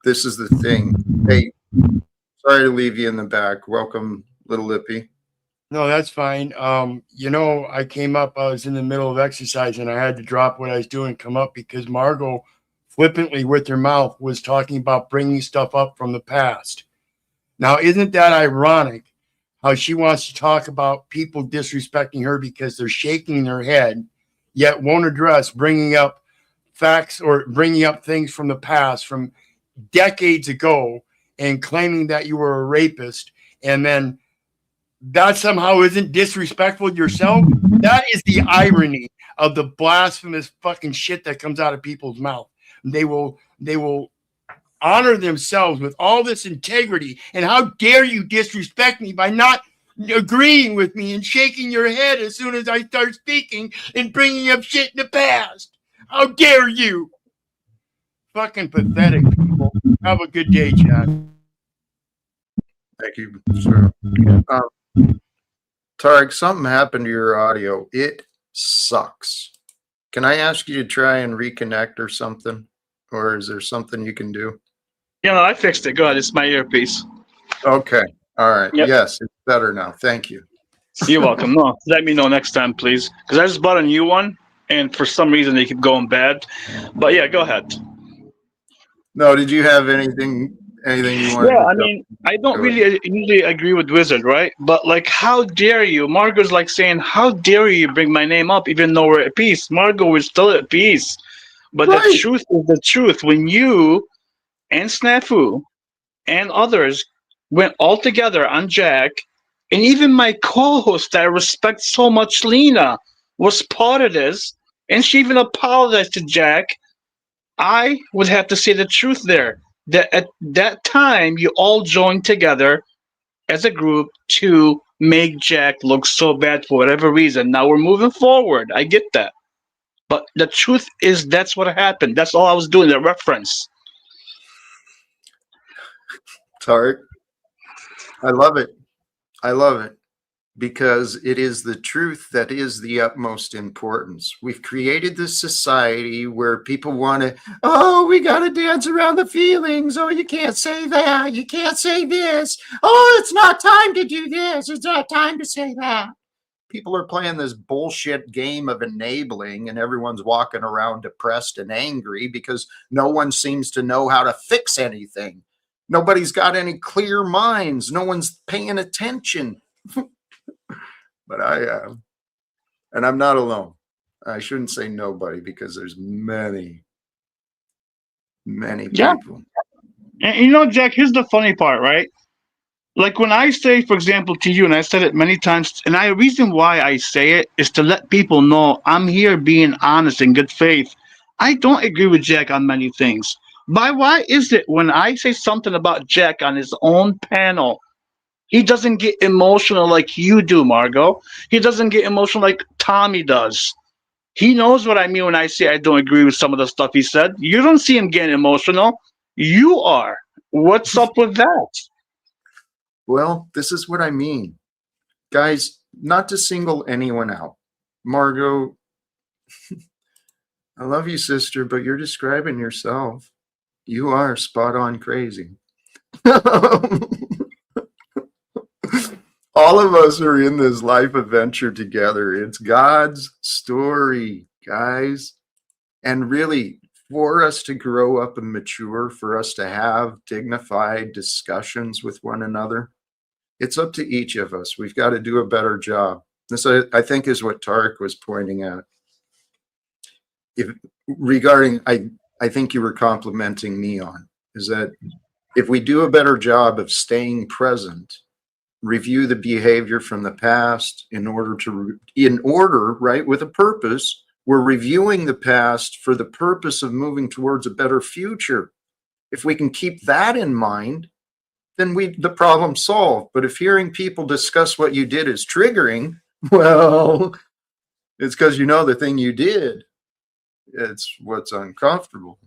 This is the thing. Hey, sorry to leave you in the back. Welcome, little Lippy. No, that's fine. I came up, I was in the middle of exercise and I had to drop what I was doing, come up because Margot flippantly with her mouth was talking about bringing stuff up from the past. Now, isn't that ironic how she wants to talk about people disrespecting her because they're shaking their head, yet won't address bringing up facts or bringing up things from the past from decades ago and claiming that you were a rapist, and then that somehow isn't disrespectful yourself? That is the irony of the blasphemous fucking shit that comes out of people's mouth. They will honor themselves with all this integrity. And how dare you disrespect me by not agreeing with me and shaking your head as soon as I start speaking and bringing up shit in the past? How dare you? Fucking pathetic people. Have a good day, Jack. Thank you, sir. Tarek, something happened to your audio. It sucks. Can I ask you to try and reconnect or something? Or is there something you can do? Yeah, no, I fixed it. Go ahead. It's my earpiece. Okay. All right. Yep. Yes, it's better now. Thank you. You're welcome. No, let me know next time, please. Because I just bought a new one, and for some reason they keep going bad. But yeah, go ahead. No, did you have anything you wanted Yeah, to I tell? mean, I don't really usually agree with Wizard, right? But like, how dare you? Margot's like saying, "How dare you bring my name up, even though we're at peace?" Margot is still at peace. But Right. the truth is the truth. When you and Snafu and others went all together on Jack, and even my co-host that I respect so much, Lena, was part of this, and she even apologized to Jack. I would have to say the truth there. That at that time you all joined together as a group to make Jack look so bad for whatever reason. Now we're moving forward. I get that. But the truth is that's what happened. That's all I was doing, the reference. Tarek, I love it. I love it because it is the truth that is the utmost importance. We've created this society where people want to, oh, we got to dance around the feelings. Oh, you can't say that. You can't say this. Oh, it's not time to do this. It's not time to say that. People are playing this bullshit game of enabling, and everyone's walking around depressed and angry because no one seems to know how to fix anything. Nobody's got any clear minds. No one's paying attention. But I am. And I'm not alone. I shouldn't say nobody because there's many Yeah. people. And Jack, here's the funny part, right? Like when I say, for example, to you, and I said it many times, and the reason why I say it is to let people know I'm here being honest and good faith. I don't agree with Jack on many things. But why is it when I say something about Jack on his own panel, he doesn't get emotional like you do, Margot? He doesn't get emotional like Tommy does. He knows what I mean when I say I don't agree with some of the stuff he said. You don't see him getting emotional. You are. What's up with that? Well, this is what I mean. Guys, not to single anyone out. Margot, I love you, sister, but you're describing yourself. You are spot on crazy. All of us are in this life adventure together. It's God's story, guys. And really, for us to grow up and mature, for us to have dignified discussions with one another, it's up to each of us. We've got to do a better job. This, I think, is what Tarek was pointing at. If regarding, I think you were complimenting me on, is that if we do a better job of staying present, review the behavior from the past in order, right, with a purpose. We're reviewing the past for the purpose of moving towards a better future. If we can keep that in mind, then the problem's solved. But if hearing people discuss what you did is triggering, well, it's because you know the thing you did. It's what's uncomfortable.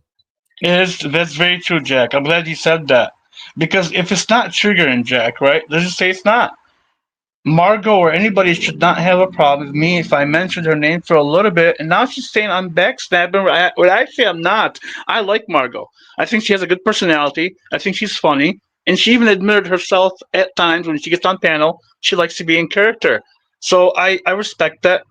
That's very true, Jack. I'm glad you said that. Because if it's not triggering, Jack, right? Let's just say it's not. Margot or anybody should not have a problem with me if I mentioned her name for a little bit, and now she's saying I'm backstabbing. What I say I'm not. I like Margot. I think she has a good personality. I think she's funny, and she even admitted herself at times when she gets on panel she likes to be in character. So I respect that.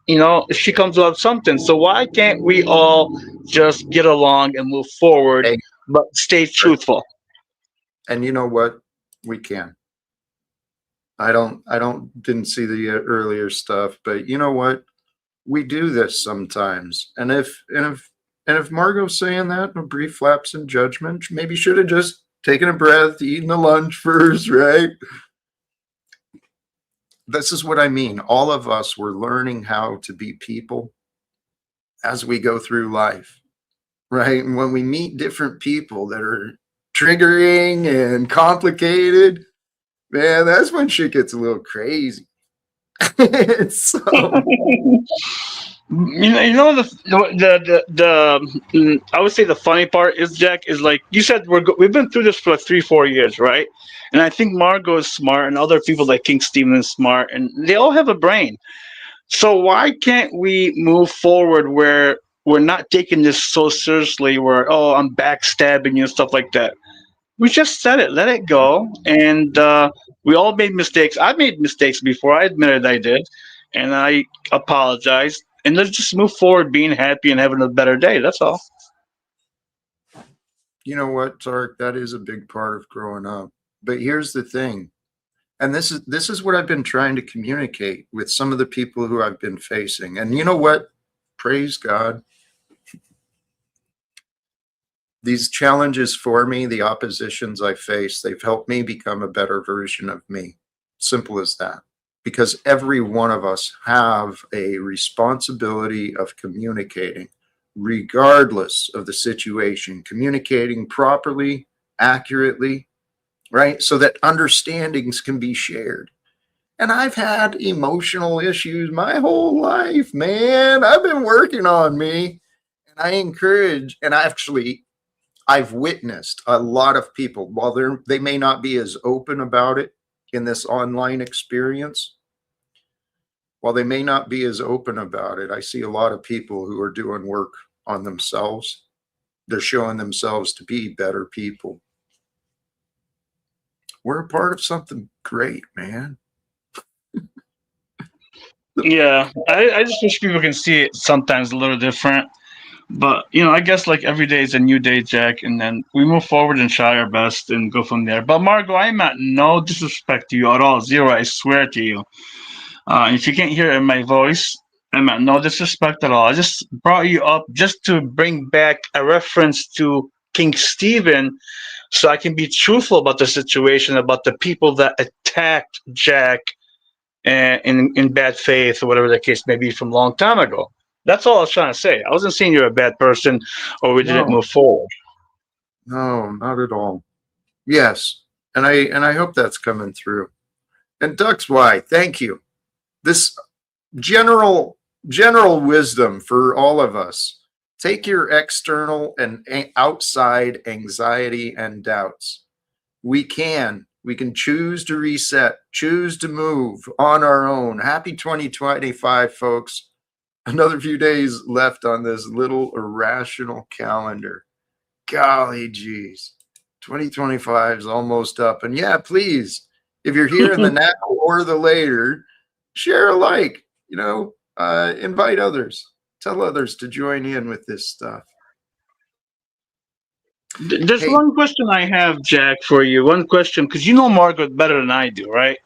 She comes up with something. So why can't we all just get along and move forward, Hey, but stay truthful? and you know what? We can. Didn't see the earlier stuff, but you know what? We do this sometimes. And if Margot's saying that, a brief lapse in judgment, maybe should have just taken a breath, eaten the lunch first, right? This is what I mean. All of us, we're learning how to be people as we go through life, right? And when we meet different people that are triggering and complicated, man, that's when shit gets a little crazy. So, I would say the funny part is, Jack, is like you said we've been through this for like 3-4 years, right? And I think Margot is smart, and other people like King Steven is smart, and they all have a brain. So why can't we move forward where we're not taking this so seriously? Where I'm backstabbing you and stuff like that. We just said it, let it go, and we all made mistakes. I made mistakes before. I admitted I did, and I apologized. And let's just move forward, being happy and having a better day. That's all. you know what, Tark? That is a big part of growing up. But here's the thing, and this is what I've been trying to communicate with some of the people who I've been facing. And you know what? Praise God. These challenges for me, the oppositions I face, they've helped me become a better version of me. Simple as that. Because every one of us have a responsibility of communicating, regardless of the situation, communicating properly, accurately, right? So that understandings can be shared. And I've had emotional issues my whole life, man. I've been working on me. And I encourage, and I've witnessed a lot of people, while they may not be as open about it in this online experience, while they may not be as open about it, I see a lot of people who are doing work on themselves. They're showing themselves to be better people. We're a part of something great, man. Yeah, I just wish people can see it sometimes a little different. But I guess like every day is a new day, Jack, and then we move forward and try our best and go from there. But Margot, I meant no disrespect to you at all, zero. I swear to you. If you can't hear it in my voice, I meant no disrespect at all. I just brought you up just to bring back a reference to King Stephen, so I can be truthful about the situation, about the people that attacked Jack in bad faith or whatever the case may be from a long time ago. That's all I was trying to say. I wasn't saying you're a bad person or we didn't No, move forward. no, not at all. Yes, and I hope that's coming through. And Ducks Y, thank you. This general general wisdom for all of us. Take your external and outside anxiety and doubts. We can choose to reset, choose to move on our own. Happy 2025, folks. Another few days left on this little irrational calendar. Golly geez. 2025 is almost up. And yeah, please, if you're here in the now or the later, share a like, invite others, tell others to join in with this stuff. There's Hey, one question I have, Jack, for you. One question, because you know Margaret better than I do, right?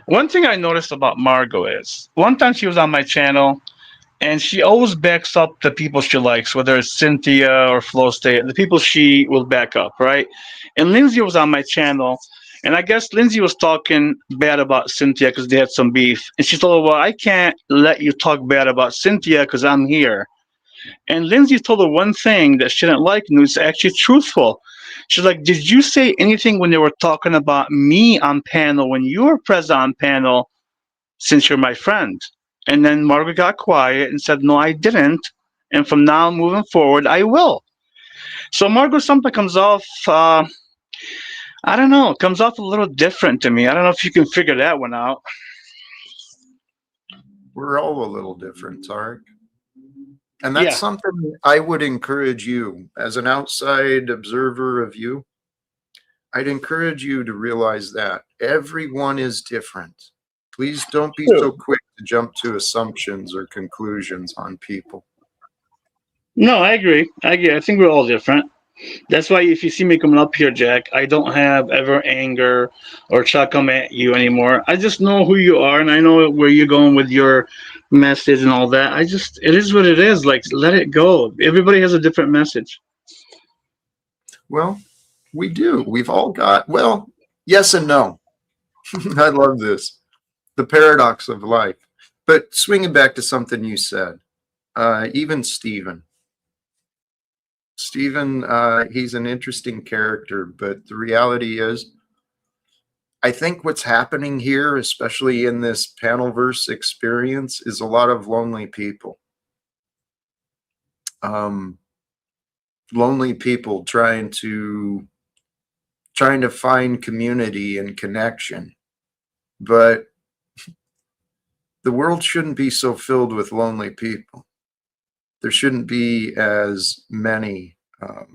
One thing I noticed about Margot is one time she was on my channel and she always backs up the people she likes, whether it's Cynthia or Flo State, the people she will back up, right? And Lindsay was on my channel, and I guess Lindsay was talking bad about Cynthia because they had some beef, and she told her, "Well, I can't let you talk bad about Cynthia because I'm here." And Lindsay told her one thing that she didn't like, and it was actually truthful. She's like, "Did you say anything when they were talking about me on panel when you were present on panel?" Since you're my friend. And then Margaret got quiet and said, no, I didn't. And from now moving forward, I will. So Margaret, something comes off, I don't know, comes off a little different to me. I don't know if you can figure that one out. we're all a little different, Tarek. And that's Yeah. something I would encourage you as an outside observer of you. I'd encourage you to realize that everyone is different. Please don't be so True. quick to jump to assumptions or conclusions on people. No, I agree. I agree. I think we're all different. That's why if you see me coming up here, Jack, I don't have ever anger or try to come at you anymore. I just know who you are and I know where you're going with your message and all that. It is what it is. Like, let it go. Everybody has a different message. Well, we do. We've all got, well, yes and no. I love this. The paradox of life. But swinging back to something you said, even Stephen. Stephen, he's an interesting character, but the reality is, I think what's happening here, especially in this panelverse experience, is a lot of lonely people. Um, Lonely people trying to find community and connection, but the world shouldn't be so filled with lonely people. There shouldn't be as many. There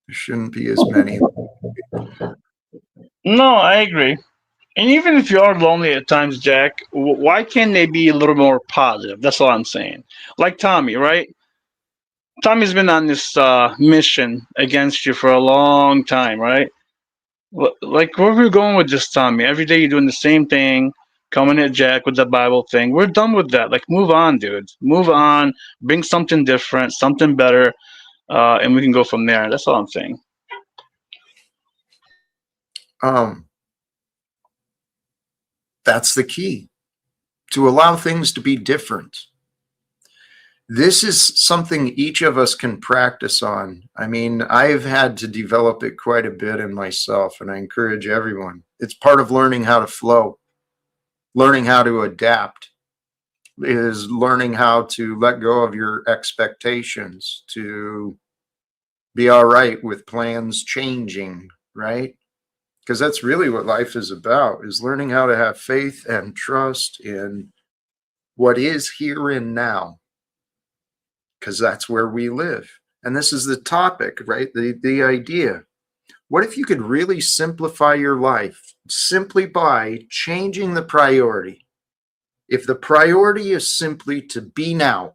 shouldn't be as many. No, I agree. And even if you are lonely at times, Jack, why can't they be a little more positive? That's all I'm saying. Like Tommy, right? Tommy's been on this mission against you for a long time, right? Like, where are we going with this, Tommy? Every day you're doing the same thing, coming at Jack with the Bible thing. We're done with that. Like, move on, dude. Move on. Bring something different, something better, and we can go from there. That's all I'm saying. Um, that's the key, to allow things to be different. This is something each of us can practice on. I mean, I've had to develop it quite a bit in myself, and I encourage everyone. It's part of learning how to flow, learning how to adapt, is learning how to let go of your expectations, to be all right with plans changing, right? Because that's really what life is about, is learning how to have faith and trust in what is here and now, because that's where we live. And this is the topic, right? The idea. What if you could really simplify your life simply by changing the priority? If the priority is simply to be now,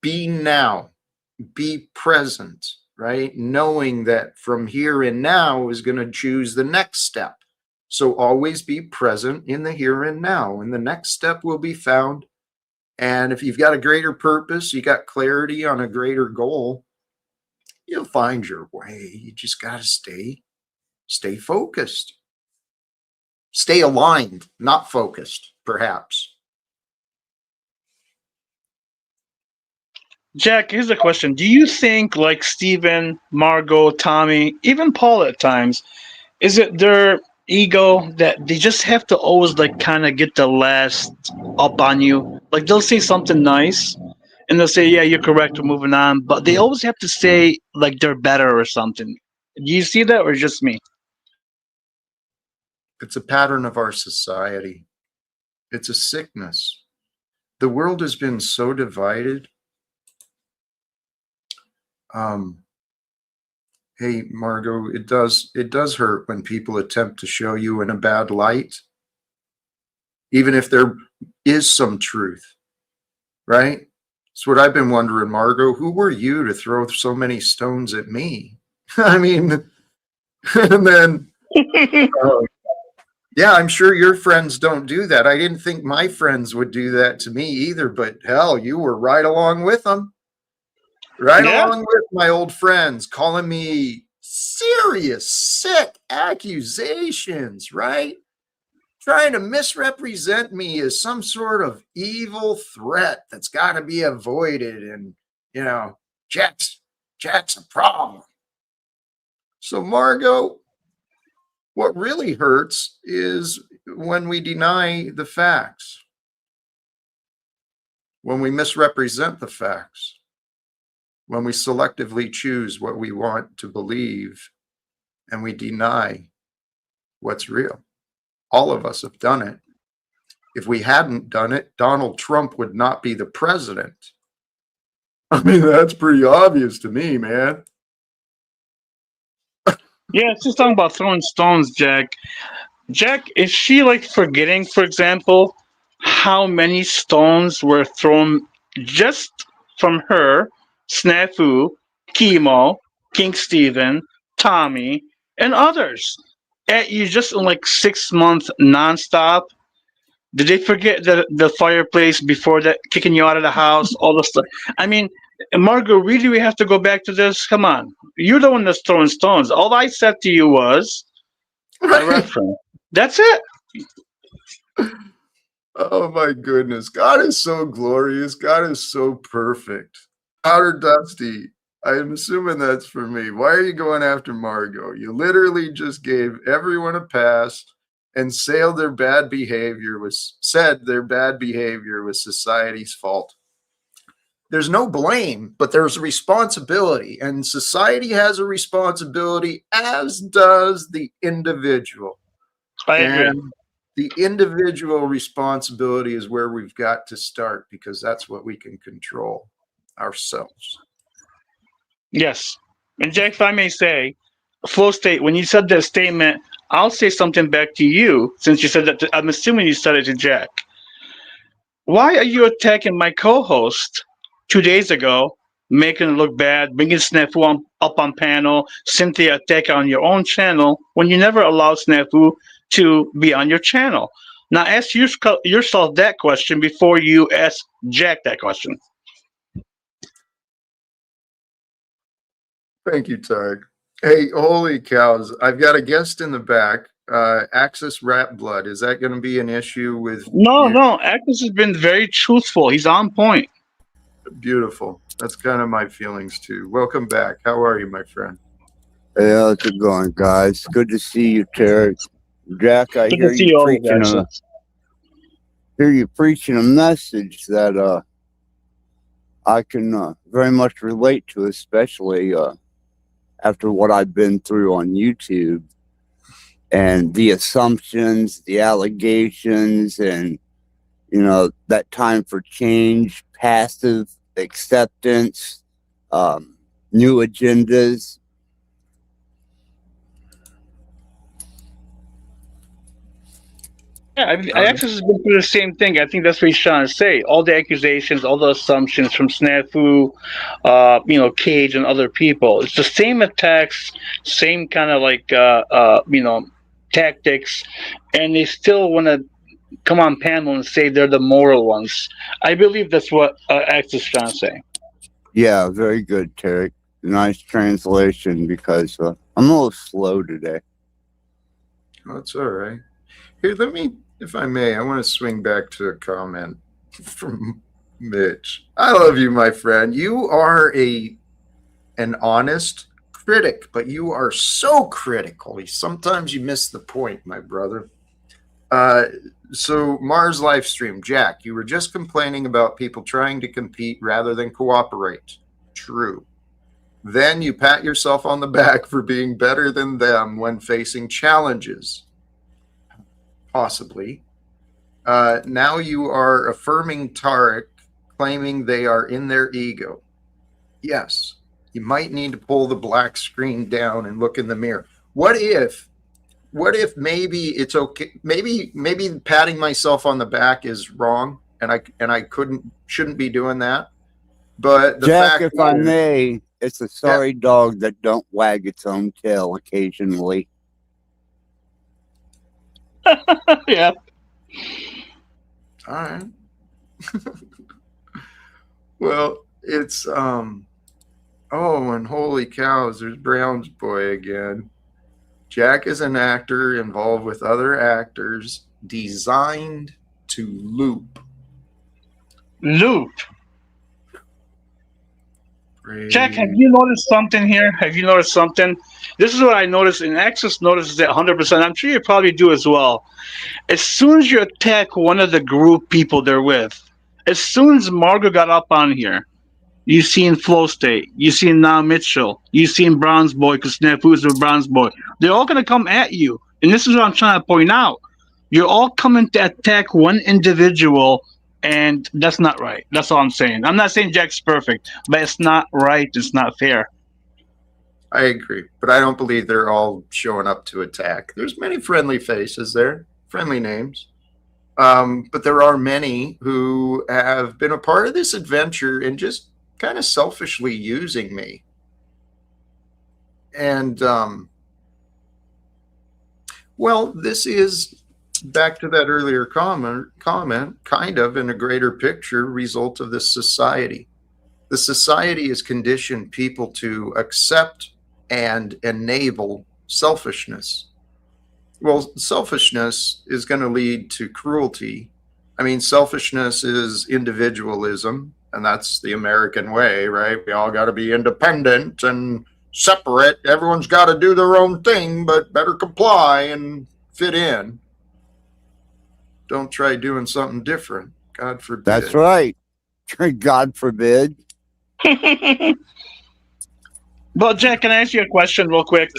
be present, right? Knowing that from here and now is going to choose the next step. So always be present in the here and now, and the next step will be found. And if you've got a greater purpose, you got clarity on a greater goal, you'll find your way. You just got to stay focused, stay aligned, not focused, perhaps. Jack, here's a question. Do you think, like Steven, Margot, Tommy, even Paul at times, is it their ego that they just have to always like kind of get the last up on you? Like they'll say something nice and they'll say, "Yeah, you're correct, we're moving on," but they always have to say like they're better or something. Do you see that, or just me? It's a pattern of our society. It's a sickness. The world has been so divided. Hey, Margot, it does hurt when people attempt to show you in a bad light, even if there is some truth, right? It's what I've been wondering, Margot. Who were you to throw so many stones at me? I mean, and then, uh, yeah, I'm sure your friends don't do that. I didn't think my friends would do that to me either, but hell, you were right along with them. Right Yeah. along with my old friends calling me serious, sick accusations, right? Trying to misrepresent me as some sort of evil threat that's got to be avoided. And, Jack's a problem. So, Margot, what really hurts is when we deny the facts, when we misrepresent the facts, when we selectively choose what we want to believe and we deny what's real. All of us have done it. If we hadn't done it, Donald Trump would not be the president. I mean, that's pretty obvious to me, man. Yeah, it's just talking about throwing stones, Jack. Jack, is she like forgetting, for example, how many stones were thrown just from her, Snafu, Chemo, King Steven, Tommy, and others at you just in like 6 months nonstop? Did they forget the fireplace before that, kicking you out of the house, all the stuff? I mean, Margot, really, we have to go back to this? Come on. You're the one that's throwing stones. All I said to you was a Right? reference. That's it. Oh my goodness. God is so glorious. God is so perfect. Outer Dusty, I'm assuming that's for me. Why are you going after Margot? You literally just gave everyone a pass and said their bad behavior was society's fault. There's no blame, but there's a responsibility, and society has a responsibility, as does the individual. I agree. And the individual responsibility is where we've got to start, because that's what we can control ourselves. Yes. And Jack, if I may say, Flow State, when you said that statement, I'll say something back to you since you said that. I'm assuming you said it to Jack. Why are you attacking my co-host 2 days ago, making it look bad, bringing Snafu up on panel, Cynthia attack on your own channel when you never allowed Snafu to be on your channel? Now ask yourself that question before you ask Jack that question. Thank you, Tarek. Hey, holy cows. I've got a guest in the back. Axis Rat Blood. Is that going to be an issue with No, you? no, Agnes has been very truthful. He's on point. Beautiful. That's kind of my feelings too. Welcome back. How are you, my friend? Hey, how's it going, guys? Good to see you, Terry. Jack, I Good to hear see you you always, preaching actually. a message that I can very much relate to, especially after what I've been through on YouTube and the assumptions, the allegations, and that time for change, passive acceptance, new agendas. Yeah, Access has been through the same thing. I think that's what he's trying to say. All the accusations, all the assumptions from Snafu, Cage, and other people. It's the same attacks, same kind of tactics, and they still want to come on panel and say they're the moral ones. I believe that's what Access is trying to say. Yeah, very good, Tarek. Nice translation because I'm a little slow today. That's all right. Here, let me, if I may, I want to swing back to a comment from Mitch. I love you, my friend. You are an honest critic, but you are so critical. Sometimes you miss the point, my brother. So Mars live stream, Jack, you were just complaining about people trying to compete rather than cooperate. True. Then you pat yourself on the back for being better than them when facing challenges. Possibly. Now you are affirming Tarek, claiming they are in their ego. Yes, you might need to pull the black screen down and look in the mirror. What if maybe it's okay? Maybe patting myself on the back is wrong, and I shouldn't be doing that. But the Jack, fact if I may, it's a sorry dog that don't wag its own tail occasionally. Yeah. All right. Well, it's oh, and holy cows, there's Brown's boy again. Jack is an actor involved with other actors, designed to loop. Loop. Praise. Jack, have you noticed something here? Have you noticed something? This is what I noticed, and Access notices it 100%. I'm sure you probably do as well. As soon as you attack one of the group people they're with, as soon as Margot got up on here, you seen Flow State, you seen Now Mitchell, you seen Bronze Boy, because Snafu's a Bronze Boy. They're all going to come at you. And this is what I'm trying to point out. You're all coming to attack one individual, and that's not right. That's all I'm saying. I'm not saying Jack's perfect, but it's not right. It's not fair. I agree, but I don't believe they're all showing up to attack. There's many friendly faces there, friendly names. But there are many who have been a part of this adventure and just kind of selfishly using me. And, well, this is back to that earlier comment, kind of in a greater picture, result of this society. The society has conditioned people to accept and enable selfishness. Well, selfishness is going to lead to cruelty. I mean, selfishness is individualism, and that's the American way, right? We all got to be independent and separate. Everyone's got to do their own thing, but better comply and fit in. Don't try doing something different. God forbid. That's right. God forbid. Well, Jack, can I ask you a question real quick?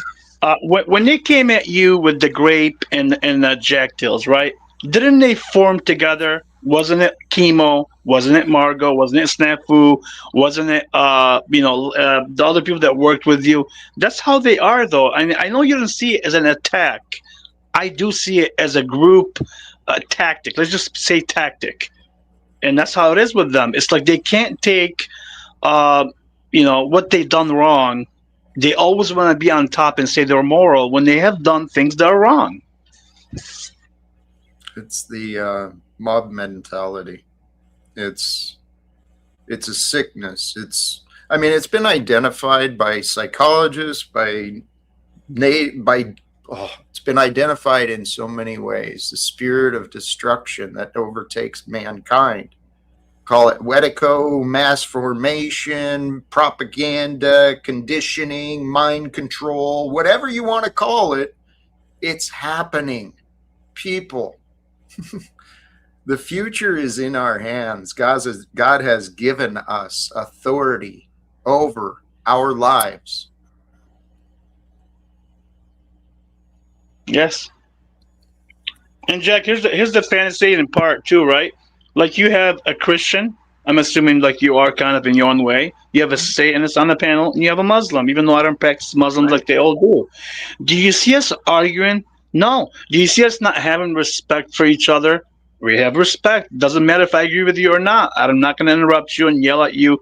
When they came at you with the grape and Jacktails, right? Didn't they form together? Wasn't it Chemo? Wasn't it Margot? Wasn't it Snafu? Wasn't it the other people that worked with you? That's how they are, though. I know you don't see it as an attack. I do see it as a group tactic. Let's just say tactic, and that's how it is with them. It's like they can't take what they've done wrong. They always want to be on top and say they're moral when they have done things that are wrong. It's the mob mentality. It's a sickness. It's been identified by psychologists, it's been identified in so many ways. The spirit of destruction that overtakes mankind. Call it Wetico, mass formation, propaganda, conditioning, mind control, whatever you want to call it, it's happening. People, the future is in our hands. God has given us authority over our lives. Yes. And Jack, here's the fantasy in part too, right? Like you have a Christian, I'm assuming like you are kind of in your own way. You have a Satanist on the panel, and you have a Muslim, even though I don't practice Muslims like they all do. Do you see us arguing No. Do you see us not having respect for each other? We have respect. Doesn't matter if I agree with you or not. I'm not going to interrupt you and yell at you.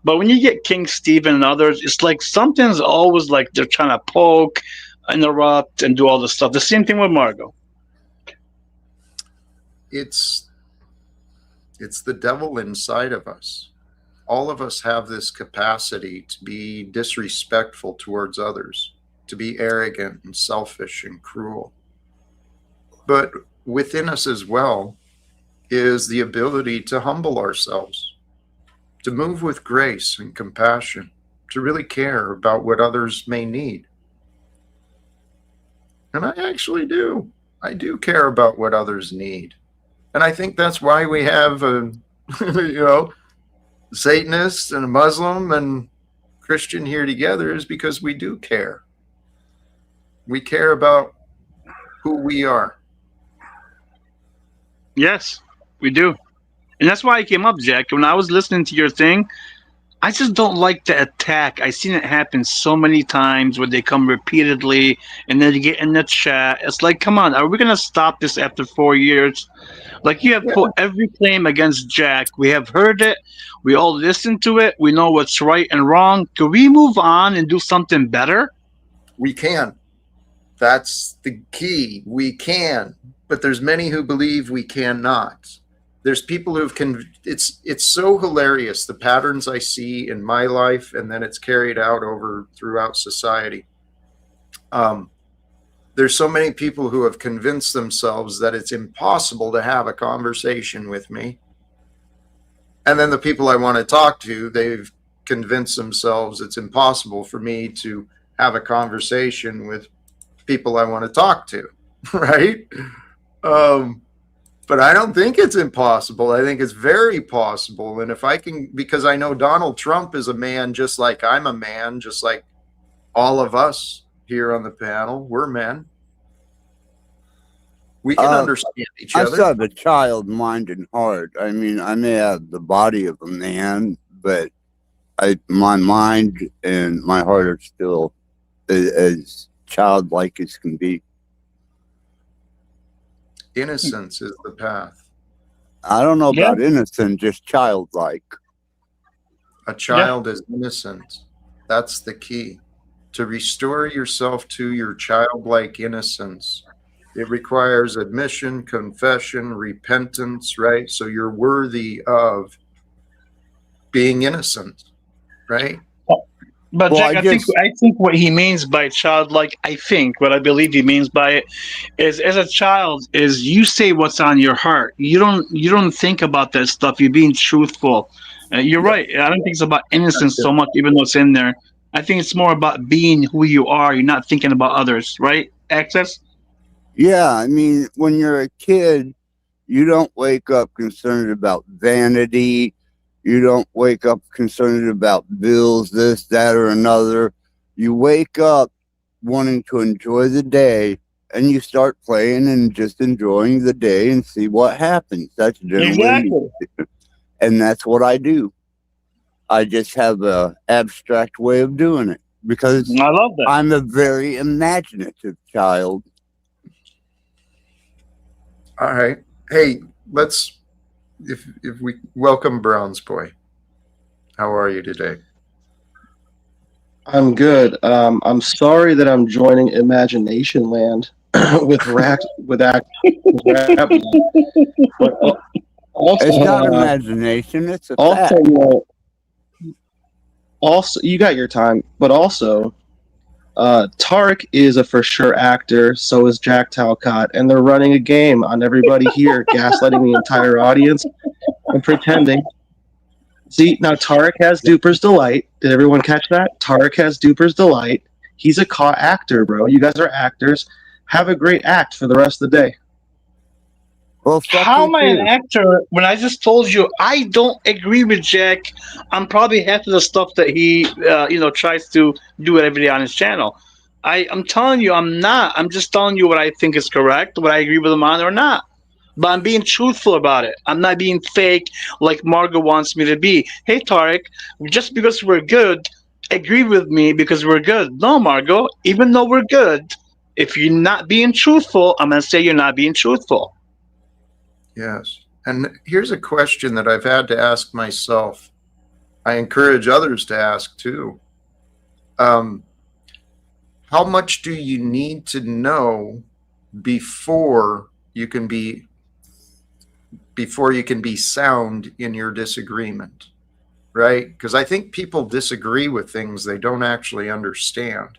But when you get King Stephen and others, it's like something's always like they're trying to poke, interrupt, and do all this stuff. The same thing with Margot. It's the devil inside of us. All of us have this capacity to be disrespectful towards others, to be arrogant and selfish and cruel. But within us as well is the ability to humble ourselves, to move with grace and compassion, to really care about what others may need. And I actually do. I do care about what others need. And I think that's why we have a, Satanist and a Muslim and Christian here together, is because we do care. We care about who we are. Yes, we do. And that's why I came up, Jack. When I was listening to your thing, I just don't like the attack. I've seen it happen so many times where they come repeatedly and then you get in the chat. It's like, come on, are we going to stop this after 4 years? Like, you have Yeah, put every claim against Jack. We have heard it. We all listened to it. We know what's right and wrong. Can we move on and do something better? we can. That's the key. We can. But there's many who believe we cannot. There's people who've it's so hilarious, the patterns I see in my life, and then it's carried out over throughout society. Um, there's so many people who have convinced themselves that it's impossible to have a conversation with me. And then the people I want to talk to, they've convinced themselves it's impossible for me to have a conversation with people I want to talk to, right? Um, but I don't think it's impossible. I think it's very possible. And if I can, because I know Donald Trump is a man just like I'm a man, just like all of us here on the panel, we're men. We can understand each I other. still have a child mind and heart. I mean, I may have the body of a man, but my mind and my heart are still as childlike as can be. Innocence is the path. I don't know Yeah. about innocent, just childlike. A child is innocent. That's the key. To restore yourself to your childlike innocence, it requires admission, confession, repentance, right? So you're worthy of being innocent, right? But Well, Jack, I think what he means by childlike, I think what I believe he means by it is, as a child, is you say what's on your heart. You don't think about that stuff. You're being truthful. You're Yep. right. I don't think it's about innocence so much, even though it's in there. I think it's more about being who you are. You're not thinking about others, right? Access. Yeah, I mean, when you're a kid, you don't wake up concerned about vanity. You don't wake up concerned about bills, this, that, or another. You wake up wanting to enjoy the day, and you start playing and just enjoying the day and see what happens. That's generally, and that's what I do. I just have a abstract way of doing it because I love that. I'm a very imaginative child. All right. Hey, let's if we welcome Brown's boy. How are you today? I'm good. I'm sorry that I'm joining Imagination Land with rack with act with rap, but also It's not imagination; it's a also fact. also you got your time, but also Tarek is a for sure actor. So is Jack Talcott, and they're running a game on everybody here, gaslighting the entire audience and pretending. See, now Tarek has Duper's Delight. Did everyone catch that? Tarek has Duper's Delight. He's a caught actor, bro. You guys are actors. Have a great act for the rest of the day. Well, fuck How you am I an too. actor when I just told you I don't agree with Jack on probably half of the stuff that he, tries to do every day on his channel? I'm telling you, I'm not. I'm just telling you what I think is correct, what I agree with him on or not. But I'm being truthful about it. I'm not being fake like Margot wants me to be. Hey, Tarek, just because we're good, agree with me because we're good. No, Margot, even though we're good, If you're not being truthful, I'm going to say you're not being truthful. Yes. And here's a question that I've had to ask myself. I encourage others to ask too. How much do you need to know before you can be sound in your disagreement? Right? Because I think people disagree with things they don't actually understand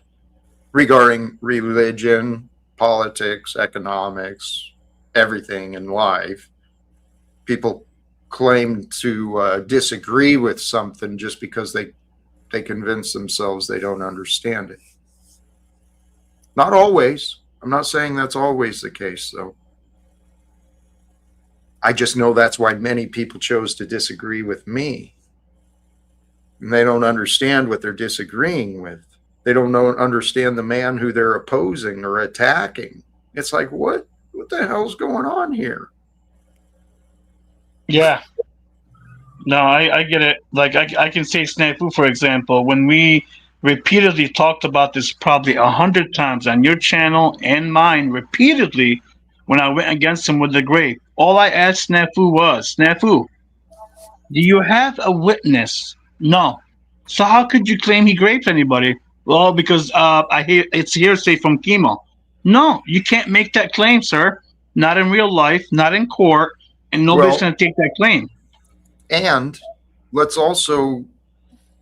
regarding religion, politics, economics, everything in life. People claim to disagree with something just because they convince themselves they don't understand it. Not always. I'm not saying that's always the case, though. I just know that's why many people chose to disagree with me. And they don't understand what they're disagreeing with. They don't understand the man who they're opposing or attacking. It's like, what the hell's going on here? Yeah. No, I get it. Like I can say Snafu, for example, when we repeatedly talked about this probably 100 times on your channel and mine repeatedly when I went against him with the grape. All I asked Snafu was, Snafu, do you have a witness? No. So how could you claim he raped anybody? Well, because I hear it's hearsay from Chemo. No, you can't make that claim, sir. Not in real life, not in court, and nobody's Well, going to take that claim. And let's also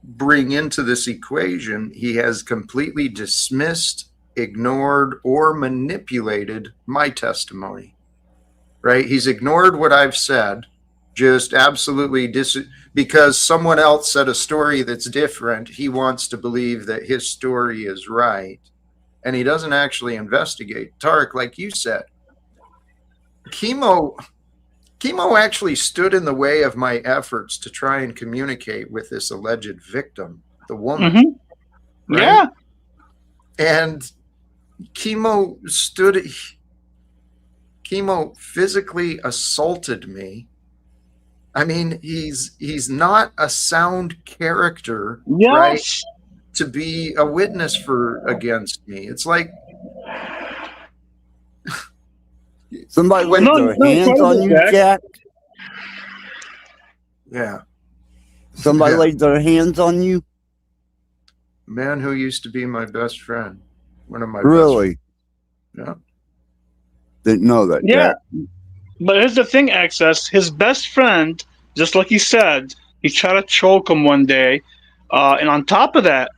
bring into this equation, he has completely dismissed, ignored, or manipulated my testimony, right? He's ignored what I've said, just absolutely because someone else said a story that's different. He wants to believe that his story is right, and he doesn't actually investigate. Tarek, like you said, Chemo actually stood in the way of my efforts to try and communicate with this alleged victim, the woman. Mm-hmm. Right? Yeah. And Chemo physically assaulted me. I mean, he's not a sound character, Yes. right? To be a witness against me. It's like Somebody laid their hands on you, Jack. Yeah. Somebody Yeah. laid their hands on you. Man who used to be my best friend. One of my Really? best friends. Didn't know that, Yeah. Jack. But here's the thing, Access. His best friend, just like he said, he tried to choke him one day. And on top of that,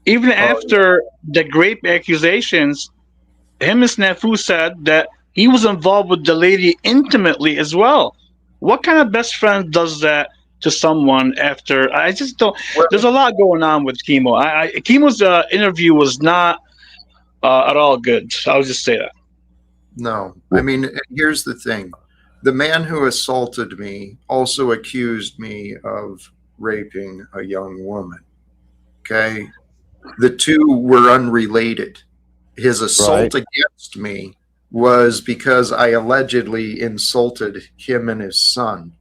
even after the grape accusations, him and Snafu said that he was involved with the lady intimately as well. What kind of best friend does that to someone after? I just don't. Well, There's a lot going on with Chemo. Chemo's interview was not at all good. I'll just say that. no. I mean, here's the thing. The man who assaulted me also accused me of raping a young woman. Okay? The two were unrelated. His assault against me was because I allegedly insulted him and his son,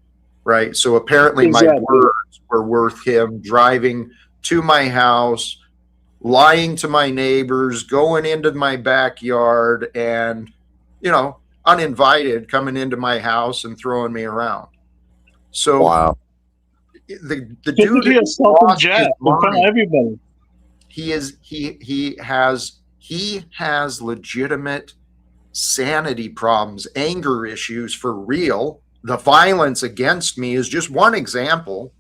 right? So apparently my words were worth him driving to my house, lying to my neighbors, going into my backyard, and, uninvited, coming into my house and throwing me around. So wow. The dude assaulted Jack in front of everybody. He has legitimate sanity problems, anger issues for real. The violence against me is just one example,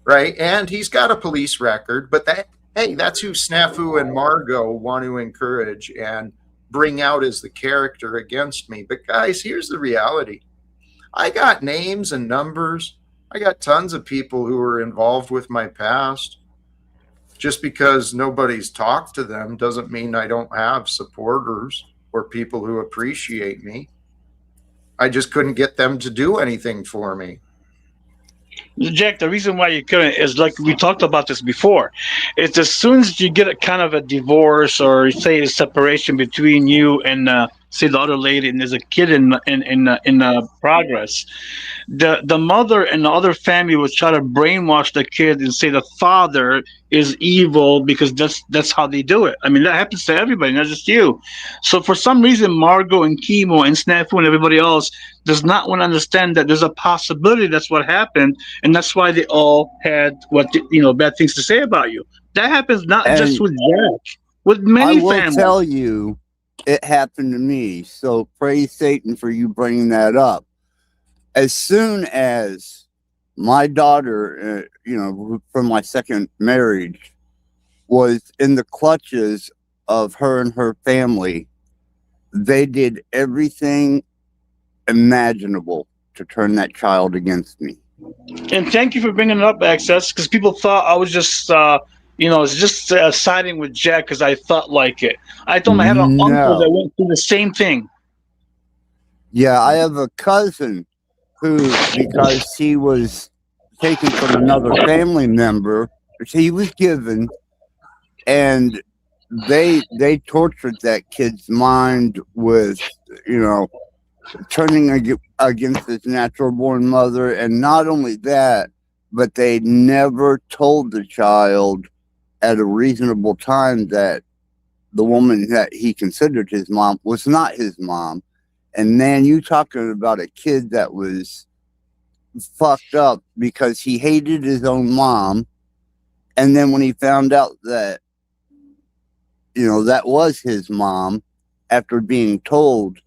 right? And he's got a police record, but that's who Snafu and Margot want to encourage and bring out as the character against me. But guys, here's the reality. I got names and numbers. I got tons of people who are involved with my past. Just because nobody's talked to them doesn't mean I don't have supporters or people who appreciate me. I just couldn't get them to do anything for me. Jack, the reason why you couldn't is like we talked about this before. It's as soon as you get a kind of a divorce or say a separation between you and say the other lady, and there's a kid in progress. The mother and the other family would try to brainwash the kid and say the father is evil because that's how they do it. I mean, that happens to everybody, not just you. So for some reason, Margot and Chemo and Snafu and everybody else does not want to understand that there's a possibility that's what happened, and that's why they all had bad things to say about you. That happens not just And with Jack, with I many will families. tell you, it happened to me. So praise Satan for you bringing that up. As soon as my daughter, from my second marriage, was in the clutches of her and her family, they did everything imaginable to turn that child against me. And thank you for bringing it up, Access, because people thought I was just siding with Jack because I thought like it. I told him I had an uncle that No. went through the same thing. Yeah, I have a cousin who, because he was taken from another family member, which he was given, and they tortured that kid's mind with, turning against his natural born mother. And not only that, but they never told the child at a reasonable time that the woman that he considered his mom was not his mom. And man, you talking about a kid that was fucked up because he hated his own mom. And then when he found out that, that was his mom, after being told,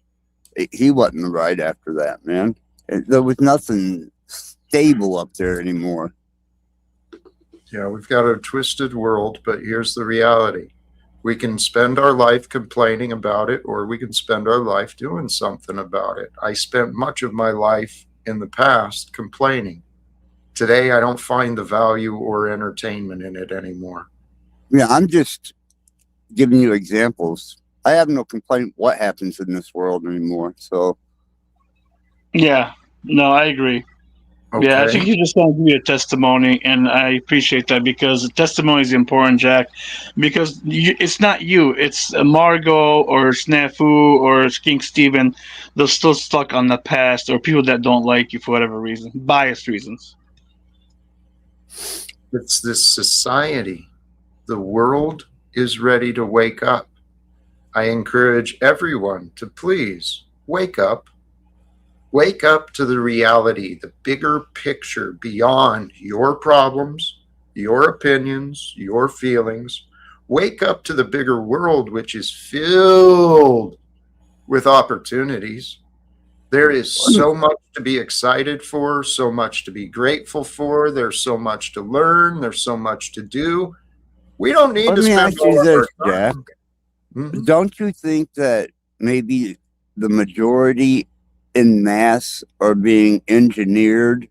he wasn't right after that, man. There was nothing stable up there anymore. Yeah, we've got a twisted world, but here's the reality. We can spend our life complaining about it, or we can spend our life doing something about it. I spent much of my life in the past complaining. Today, I don't find the value or entertainment in it anymore. Yeah, I'm just giving you examples. I have no complaint what happens in this world anymore. So Yeah, no, I agree. Okay. Yeah, I think you just want to give you a testimony, and I appreciate that because testimony is important, Jack. Because it's not you; it's Margot or Snafu or King Steven. They're still stuck on the past, or people that don't like you for whatever reason, biased reasons. It's this society. The world is ready to wake up. I encourage everyone to please wake up. Wake up to the reality, the bigger picture beyond your problems, your opinions, your feelings. Wake up to the bigger world, which is filled with opportunities. There is so much to be excited for, so much to be grateful for. There's so much to learn. There's so much to do. We don't need let to me spend ask all you of this, our Jack. time. Mhm. Don't you think that maybe the majority in mass are being engineered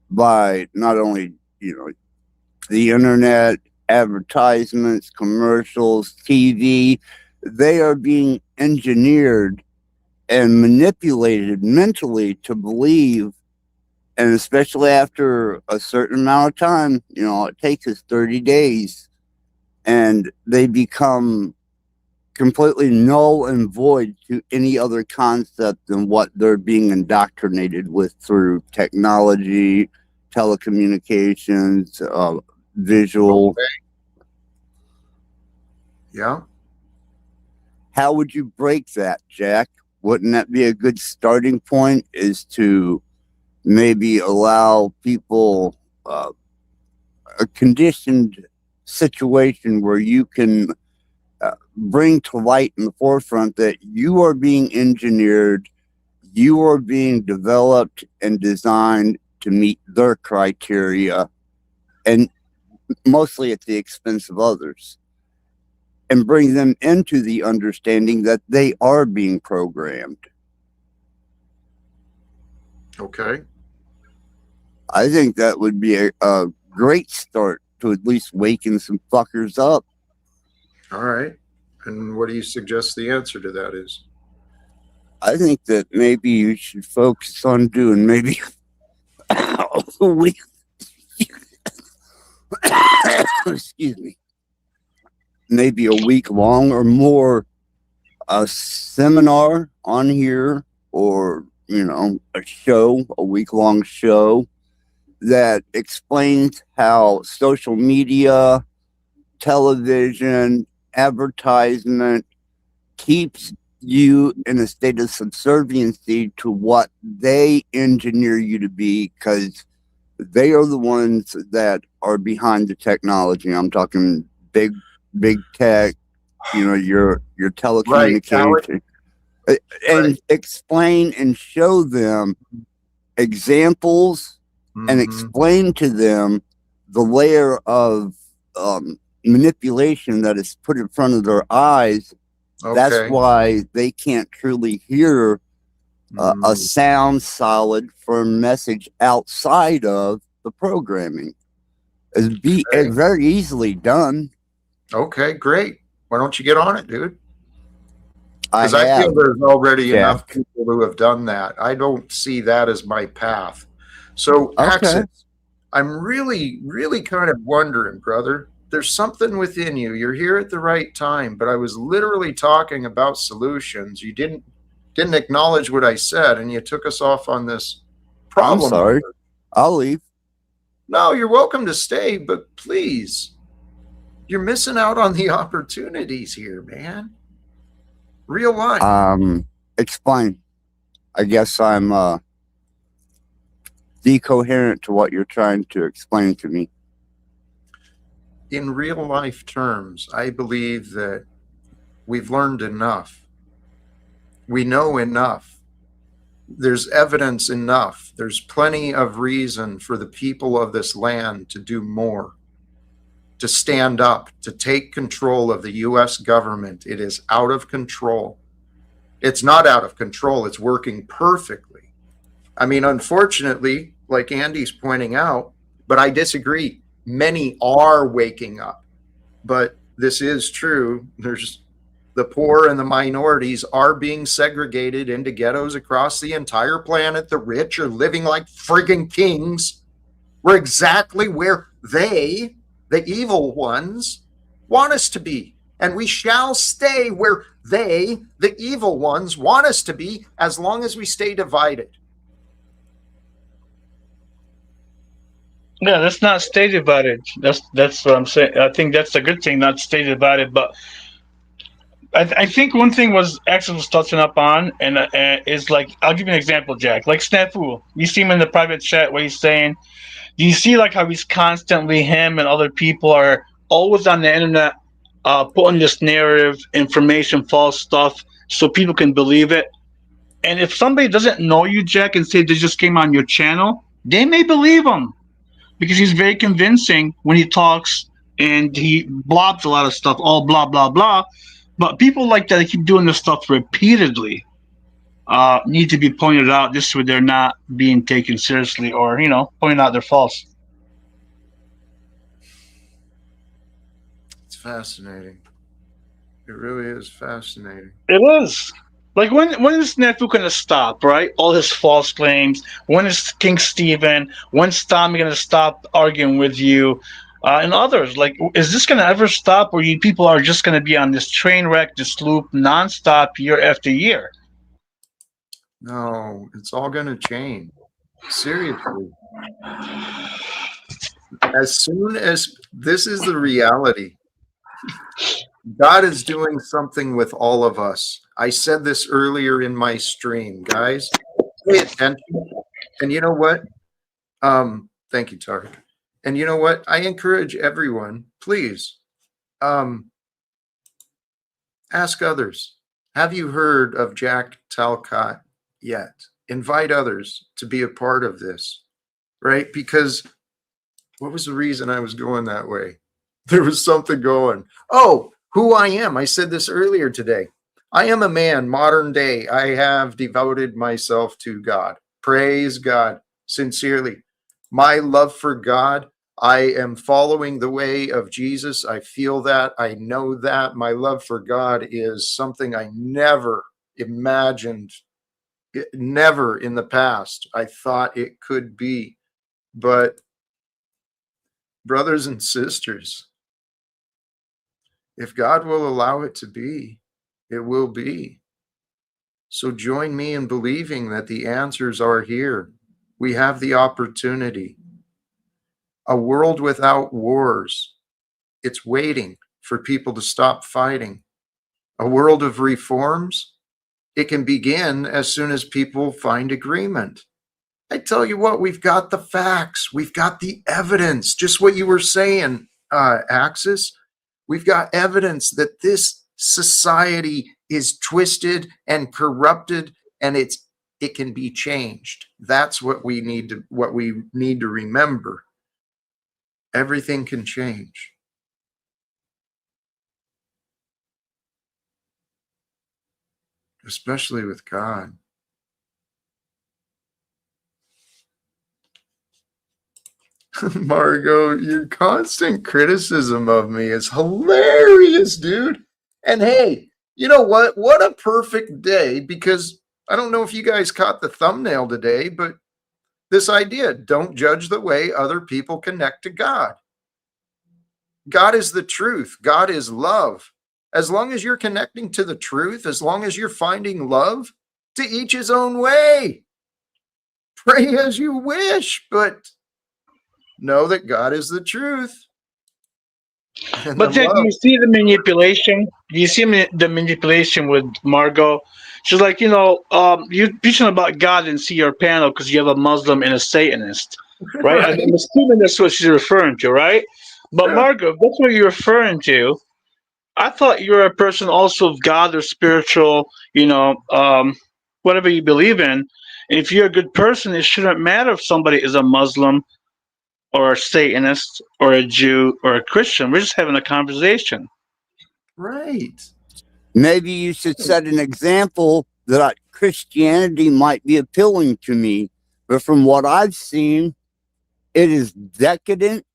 by not only, the internet, advertisements, commercials, TV? They are being engineered and manipulated mentally to believe, and especially after a certain amount of time, it takes us 30 days, and they become completely null and void to any other concept than what they're being indoctrinated with through technology, telecommunications, visual. Okay. Yeah. How would you break that, Jack? Wouldn't that be a good starting point, is to maybe allow people a conditioned situation where you can bring to light in the forefront that you are being engineered, you are being developed and designed to meet their criteria, and mostly at the expense of others, and bring them into the understanding that they are being programmed. Okay. I think that would be a great start to at least waking some fuckers up. All right. And what do you suggest the answer to that is? I think that maybe you should focus on doing maybe a week. Excuse me. Maybe a week long or more a seminar on here, or a show, a week-long show that explains how social media, television, advertisement keeps you in a state of subserviency to what they engineer you to be, because they are the ones that are behind the technology. I'm talking big tech, your Right, Alex. telecommunication, and Right. explain and show them examples and Mhm. explain to them the layer of manipulation that is put in front of their eyes. That's Okay. why they can't truly hear a Mm. sound, solid, firm message outside of the programming. It's Okay. very easily done. Okay, great. Why don't you get on it, dude? I Because I feel have, there's already enough Jack. people who have done that. I don't see that as my path. So, Okay. Axis, I'm really, really kind of wondering, brother. There's something within you. You're here at the right time, but I was literally talking about solutions. You didn't acknowledge what I said, and you took us off on this I'm problem. sorry. I'll leave. No, you're welcome to stay, but please, you're missing out on the opportunities here, man. Real life. Explain. I guess I'm decoherent to what you're trying to explain to me. In real life terms, I believe that we've learned enough. We know enough. There's evidence enough. There's plenty of reason for the people of this land to do more, to stand up, to take control of the US government. It is out of control. It's not out of control, it's working perfectly. I mean, unfortunately, like Andy's pointing out, but I disagree. Many are waking up. But this is true. There's the poor and the minorities are being segregated into ghettos across the entire planet. The rich are living like friggin' kings. We're exactly where they, the evil ones, want us to be. And we shall stay where they, the evil ones, want us to be as long as we stay divided. Yeah, let's not stay divided. That's what I'm saying. I think that's a good thing, not stay divided. But I think one thing was Axel was touching up on, and is like, I'll give you an example, Jack. Like Snafu, you see him in the private chat where he's saying, do you see like how he's constantly, him and other people are always on the internet, putting this narrative, information, false stuff, so people can believe it. And if somebody doesn't know you, Jack, and say they just came on your channel, they may believe him because he's very convincing when he talks, and he blobs a lot of stuff, all blah blah blah. But people like that, they keep doing this stuff repeatedly, need to be pointed out just so they're not being taken seriously, or pointing out they're false. It's fascinating. It really is fascinating. It is. Like, when is Nefu gonna stop, right? All his false claims. When is King Stephen? When's Tommy gonna stop arguing with you? And others. Like, is this gonna ever stop, or you people are just gonna be on this train wreck, this loop, nonstop, year after year? No, it's all going to change. Seriously. As soon as this is the reality, God is doing something with all of us. I said this earlier in my stream, guys. Pay attention. And you know what? Thank you, Tarek. And you know what? I encourage everyone, please, ask others. Have you heard of Jack Talcott yet? Invite others to be a part of this, right? Because what was the reason I was going that way? There was something going. Oh, who I am. I said this earlier today. I am a man, modern day. I have devoted myself to God. Praise God, sincerely. My love for God, I am following the way of Jesus. I feel that. I know that. My love for God is something I never imagined, never in the past. I thought it could be. But brothers and sisters, if God will allow it to be, It will be. So join me in believing that the answers are here. We have the opportunity. A world without wars. It's waiting for people to stop fighting. A world of reforms. It can begin as soon as people find agreement. I tell you what, we've got the facts. We've got the evidence. Just what you were saying, Axis. We've got evidence that this society is twisted and corrupted, and it can be changed. That's what we need to remember. Everything can change. Especially with God. Margot, your constant criticism of me is hilarious, dude. And hey, you know what? What a perfect day, because I don't know if you guys caught the thumbnail today, but this idea, don't judge the way other people connect to God. God is the truth. God is love. As long as you're connecting to the truth, as long as you're finding love, to each his own way. Pray as you wish, but know that God is the truth. And But the then love. you see the manipulation. You see the manipulation with Margot. She's like, you're preaching about God and see your panel because you have a Muslim and a Satanist, right? Right? I'm assuming that's what she's referring to, right? But Yeah. Margot, that's what you're referring to. I thought you're a person also of God or spiritual, whatever you believe in. And if you're a good person, it shouldn't matter if somebody is a Muslim or a Satanist or a Jew or a Christian. We're just having a conversation. Right. Maybe you should set an example that Christianity might be appealing to me. But from what I've seen, it is decadent.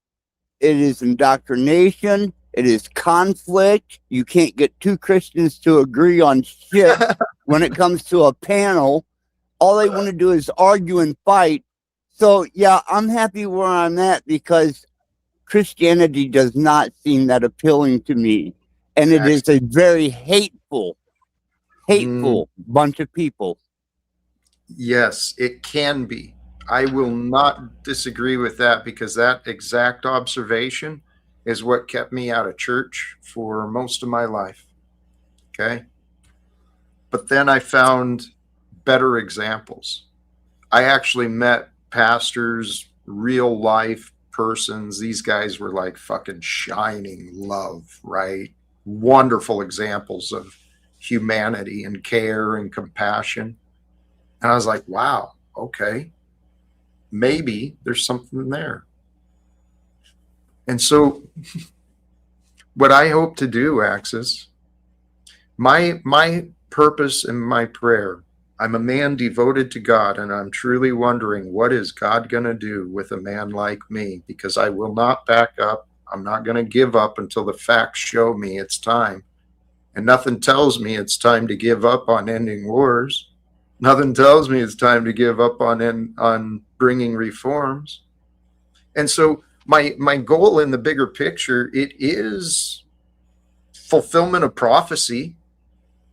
It is indoctrination. It is conflict. You can't get two Christians to agree on shit when it comes to a panel. All they want to do is argue and fight. So, yeah, I'm happy where I'm at because Christianity does not seem that appealing to me. And it is a very hateful bunch of people. Yes, it can be. I will not disagree with that, because that exact observation is what kept me out of church for most of my life. Okay. But then I found better examples. I actually met pastors, real life persons. These guys were like fucking shining love, right? Wonderful examples of humanity and care and compassion. And I was like, wow, okay, maybe there's something there. And so what I hope to do, Axis, my purpose and my prayer, I'm a man devoted to God, and I'm truly wondering, what is God going to do with a man like me? Because I will not back up. I'm not going to give up until the facts show me it's time. And nothing tells me it's time to give up on ending wars. Nothing tells me it's time to give up on bringing reforms. And so my goal in the bigger picture, it is fulfillment of prophecy.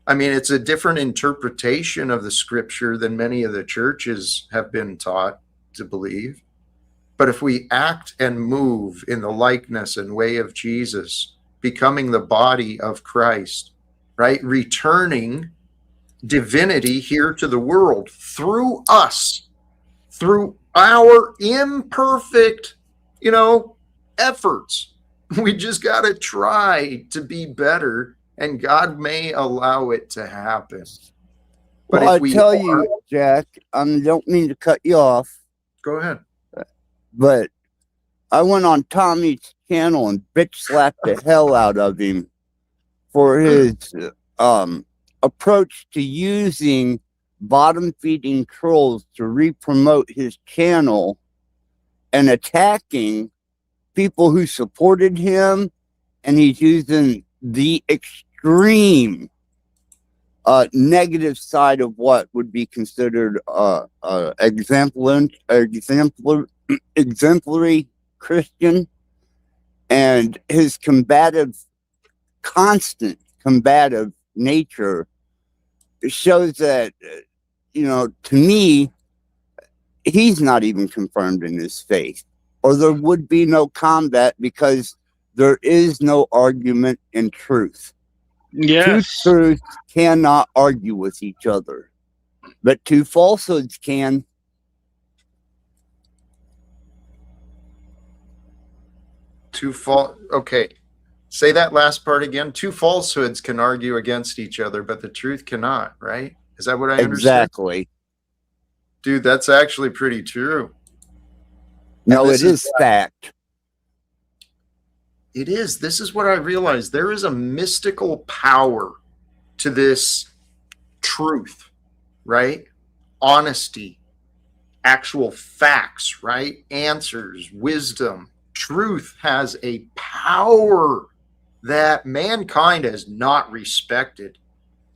I mean, it's a different interpretation of the scripture than many of the churches have been taught to believe. But if we act and move in the likeness and way of Jesus, becoming the body of Christ, right? Returning divinity here to the world through us, through our imperfect, efforts. We just got to try to be better, and God may allow it to happen. But well, if we tell you, Jack, I don't mean to cut you off. Go ahead. But I went on Tommy's channel and bitch slapped the hell out of him for his approach to using bottom feeding trolls to re-promote his channel and attacking people who supported him, and he's using the extreme negative side of what would be considered exemplary Christian, and his constant combative nature shows that, to me, he's not even confirmed in his faith, or there would be no combat because there is no argument in truth. Two Yes. truths cannot argue with each other, but two falsehoods can. Okay. Say that last part again. Two falsehoods can argue against each other, but the truth cannot, right? Is that what I understood? Exactly. Dude, that's actually pretty true. No, And it this is fact. It is. This is what I realized. There is a mystical power to this truth, right? Honesty, actual facts, right? Answers, wisdom. Truth has a power that mankind has not respected.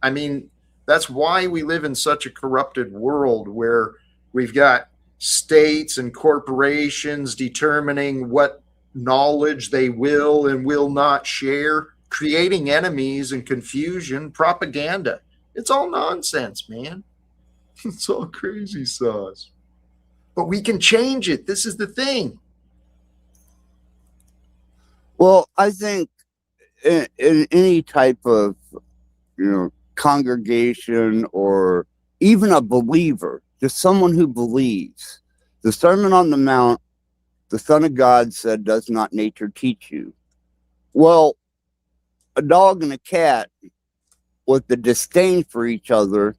I mean, that's why we live in such a corrupted world where we've got states and corporations determining what knowledge they will and will not share, creating enemies and confusion, propaganda. It's all nonsense, man. It's all crazy sauce. But we can change it. This is the thing. Well, I think in any type of, congregation or even a believer, just someone who believes, the Sermon on the Mount, the Son of God said, does not nature teach you? Well, a dog and a cat with the disdain for each other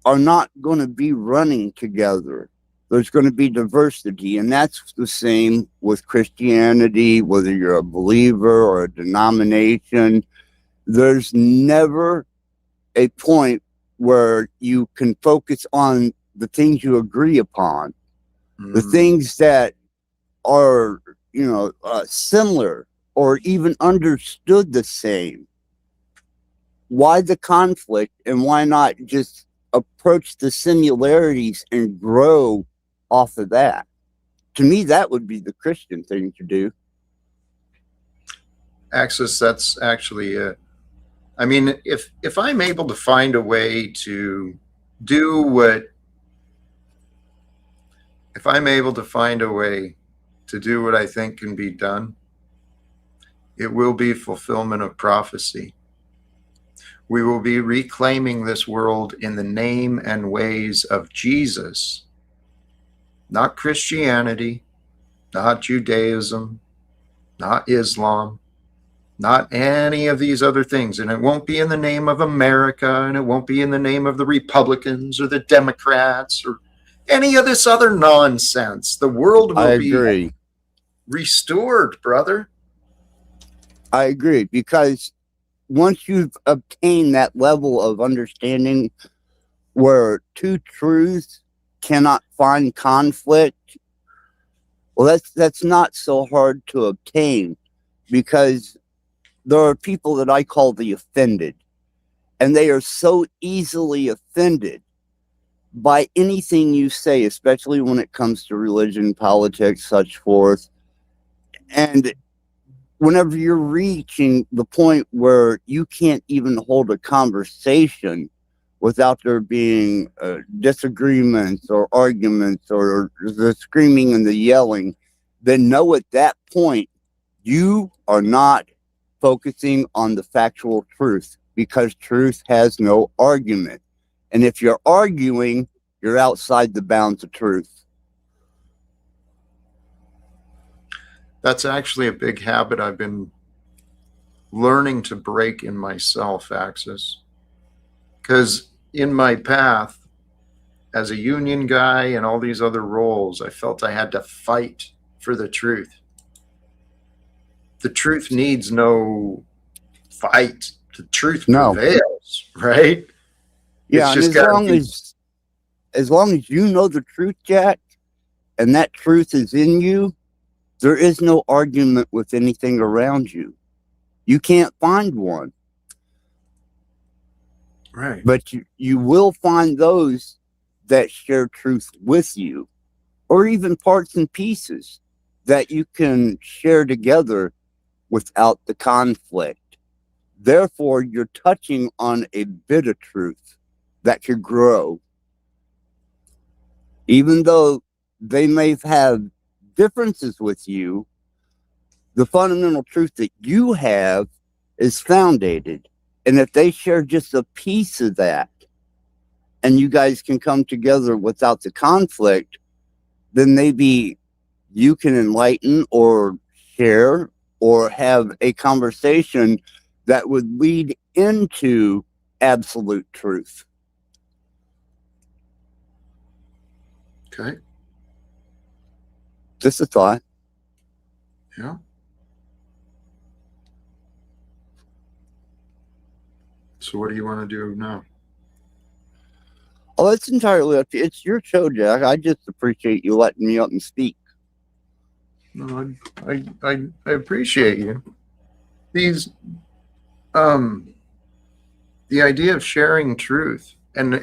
are not going to be running together. There's going to be diversity, and that's the same with Christianity, whether you're a believer or a denomination. There's never a point where you can focus on the things you agree upon, the things that are, similar or even understood the same. Why the conflict, and why not just approach the similarities and grow off of that? To me, that would be the Christian thing to do. Axis, that's actually it. I mean, if I'm able to find a way to do what, if I'm able to find a way to do what I think can be done, it will be fulfillment of prophecy. We will be reclaiming this world in the name and ways of Jesus, not Christianity, not Judaism, not Islam, not any of these other things. And it won't be in the name of America, and it won't be in the name of the Republicans or the Democrats or any of this other nonsense. The world will be restored, brother. I agree, because once you've obtained that level of understanding where two truths cannot find conflict, well, that's not so hard to obtain, because there are people that I call the offended, and they are so easily offended by anything you say, especially when it comes to religion, politics, such forth. And whenever you're reaching the point where you can't even hold a conversation without there being disagreements or arguments or the screaming and the yelling, then know at that point you are not focusing on the factual truth, because truth has no argument. And if you're arguing, you're outside the bounds of truth. That's actually a big habit I've been learning to break in myself, Axis. Because in my path, as a union guy and all these other roles, I felt I had to fight for the truth. The truth needs no fight. The truth prevails, right? Yeah, it's just as long as you know the truth, Jack, and that truth is in you, there is no argument with anything around you. You can't find one. Right. But you will find those that share truth with you, or even parts and pieces that you can share together without the conflict. Therefore, you're touching on a bit of truth that could grow. Even though they may have differences with you, the fundamental truth that you have is founded. And if they share just a piece of that, and you guys can come together without the conflict, then maybe you can enlighten or share or have a conversation that would lead into absolute truth. Okay. Just a thought. Yeah. So what do you want to do now? Oh, it's entirely up to you. It's your show, Jack. I just appreciate you letting me up and speak. No, I appreciate you. These the idea of sharing truth and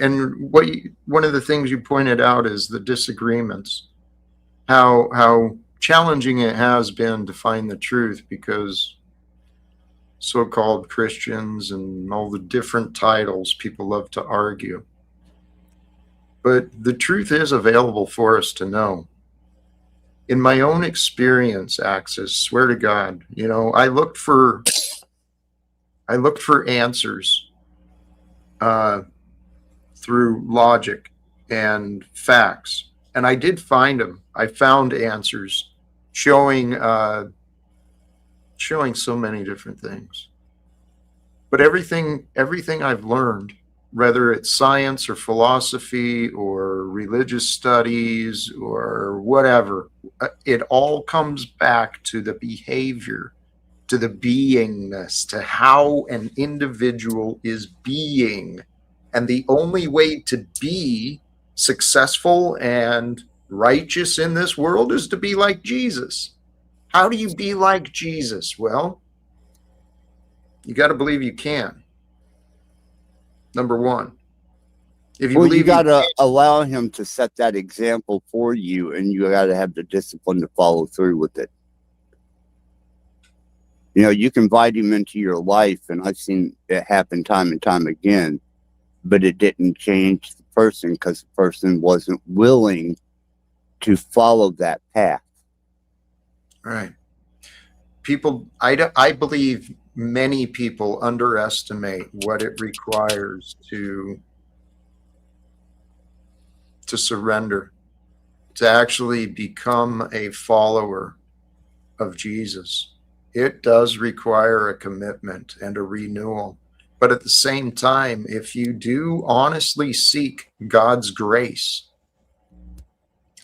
one of the things you pointed out is the disagreements. How challenging it has been to find the truth because so-called Christians and all the different titles people love to argue. But the truth is available for us to know. In my own experience, Axis, swear to God, I looked for answers through logic and facts, and I did find them. I found answers showing so many different things. But everything I've learned, whether it's science or philosophy or religious studies or whatever, it all comes back to the behavior, to the beingness, to how an individual is being. And the only way to be successful and righteous in this world is to be like Jesus. How do you be like Jesus? Well, you got to believe you can. Number one. If you Well, believe you got to allow him to set that example for you, and you got to have the discipline to follow through with it. You can invite him into your life, and I've seen it happen time and time again, but it didn't change the person because the person wasn't willing to follow that path. Right. People, I believe many people underestimate what it requires to surrender, to actually become a follower of Jesus. It does require a commitment and a renewal. But at the same time, if you do honestly seek God's grace,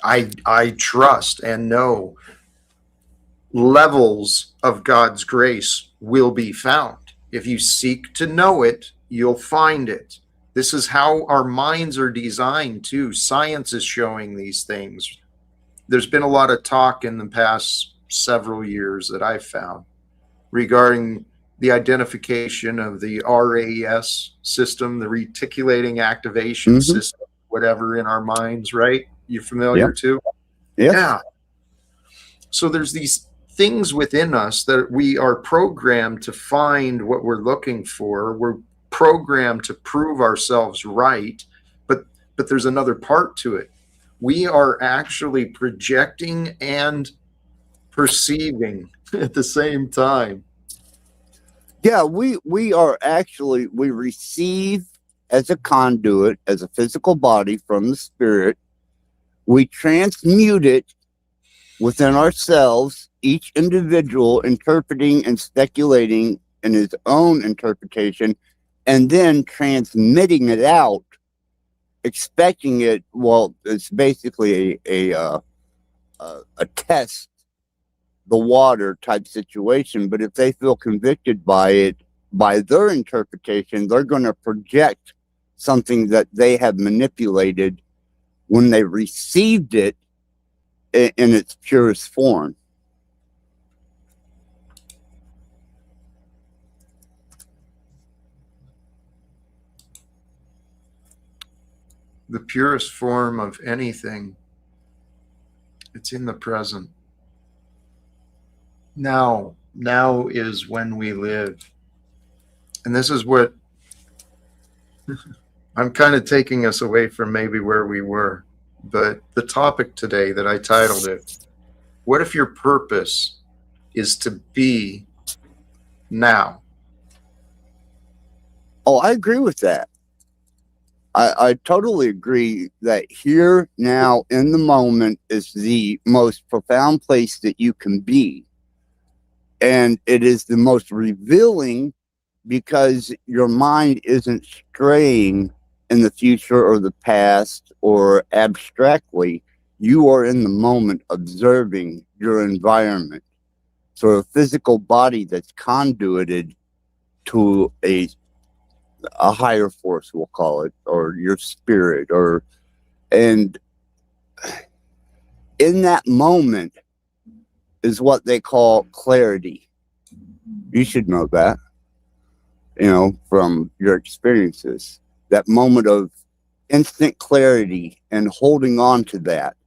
I trust and know levels of God's grace will be found. If you seek to know it, you'll find it. This is how our minds are designed too. Science is showing these things. There's been a lot of talk in the past several years that I've found regarding the identification of the RAS system, the reticulating activation system, whatever in our minds, right? You familiar too? Yeah. So there's these things within us that we are programmed to find what we're looking for. We're programmed to prove ourselves right, but there's another part to it. We are actually projecting and perceiving at the same time. Yeah, we are actually, we receive as a conduit, as a physical body from the spirit. We transmute it within ourselves, each individual interpreting and speculating in his own interpretation, and then transmitting it out, expecting it. Well, it's basically a test the water type situation. But if they feel convicted by it, by their interpretation, they're going to project something that they have manipulated when they received it in its purest form. The purest form of anything, it's in the present. Now is when we live. And this is what I'm kind of taking us away from maybe where we were. But the topic today that I titled it, what if your purpose is to be now? Oh, I agree with that. I totally agree that here, now, in the moment is the most profound place that you can be. And it is the most revealing because your mind isn't straying in the future or the past or abstractly. You are in the moment observing your environment. So a physical body that's conduited to a higher force, we'll call it, or your spirit, and in that moment is what they call clarity. You should know that, from your experiences. That moment of instant clarity and holding on to that.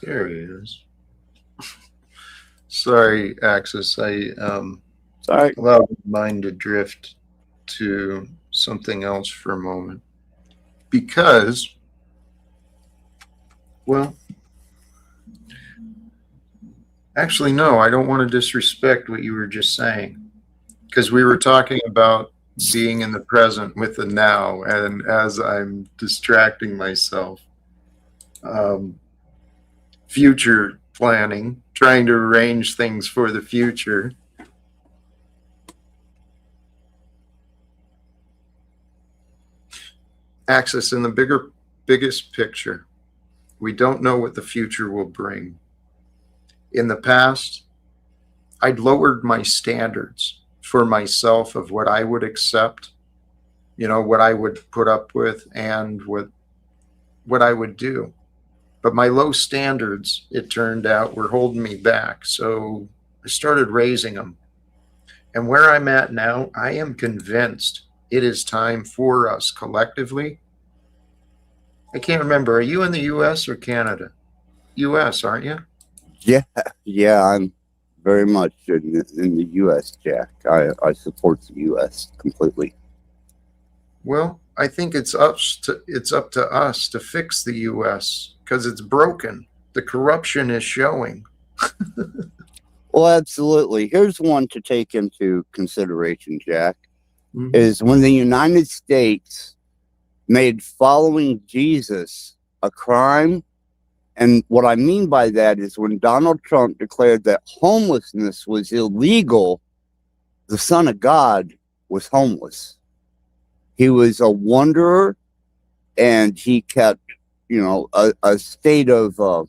There he is. Sorry, Axis. I Sorry. allowed my mind to drift to something else for a moment. Because, well, actually, no, I don't want to disrespect what you were just saying. Because we were talking about being in the present with the now, and as I'm distracting myself, future planning, trying to arrange things for the future. Axis, in the biggest picture, we don't know what the future will bring. In the past, I'd lowered my standards for myself of what I would accept, what I would put up with and what I would do. But my low standards, it turned out, were holding me back. So I started raising them. And where I'm at now, I am convinced it is time for us collectively. I can't remember. Are you in the U.S. or Canada? U.S., aren't you? Yeah, I'm very much in the U.S., Jack. I support the U.S. completely. Well, I think it's up to us to fix the U.S. because it's broken. The corruption is showing. Well, absolutely. Here's one to take into consideration, Jack, Mhm. is when the United States made following Jesus a crime. And what I mean by that is when Donald Trump declared that homelessness was illegal, the Son of God was homeless. He was a wanderer, and he kept, a state of,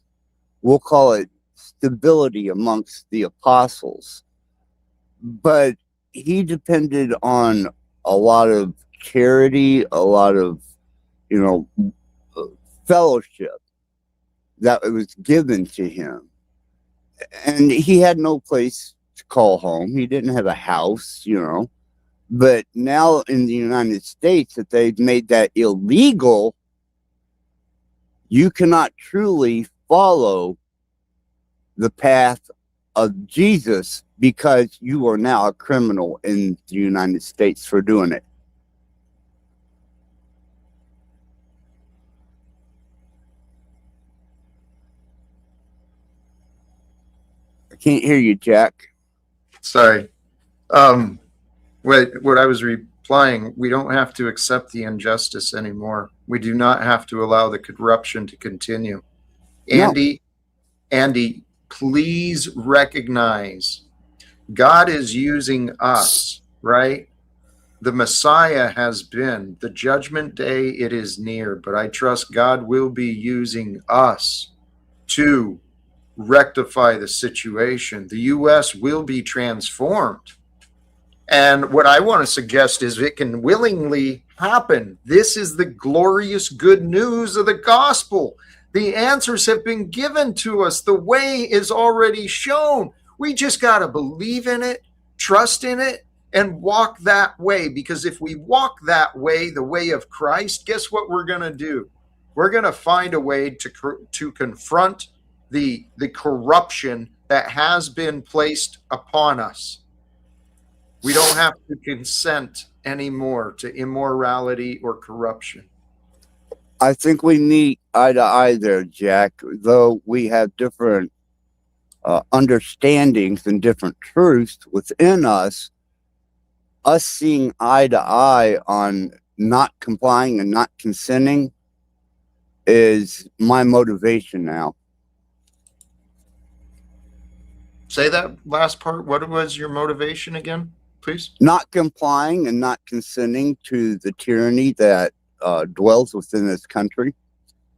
we'll call it stability amongst the apostles. But he depended on a lot of charity, a lot of, fellowship that was given to him. And he had no place to call home. He didn't have a house, But now in the United States, that they've made that illegal, you cannot truly follow the path of Jesus because you are now a criminal in the United States for doing it. I can't hear you, Jack. Sorry. What I was replying, we don't have to accept the injustice anymore. We do not have to allow the corruption to continue. No. Andy, please recognize God is using us, right? The Messiah has been. The judgment day, it is near, but I trust God will be using us to rectify the situation. The U.S. will be transformed. And what I want to suggest is it can willingly happen. This is the glorious good news of the gospel. The answers have been given to us. The way is already shown. We just got to believe in it, trust in it, and walk that way. Because if we walk that way, the way of Christ, guess what we're going to do? We're going to find a way to confront the corruption that has been placed upon us. We don't have to consent anymore to immorality or corruption. I think we meet eye to eye there, Jack, though we have different understandings and different truths within us. Us seeing eye to eye on not complying and not consenting is my motivation now. Say that last part. What was your motivation again, please? Not complying and not consenting to the tyranny that dwells within this country.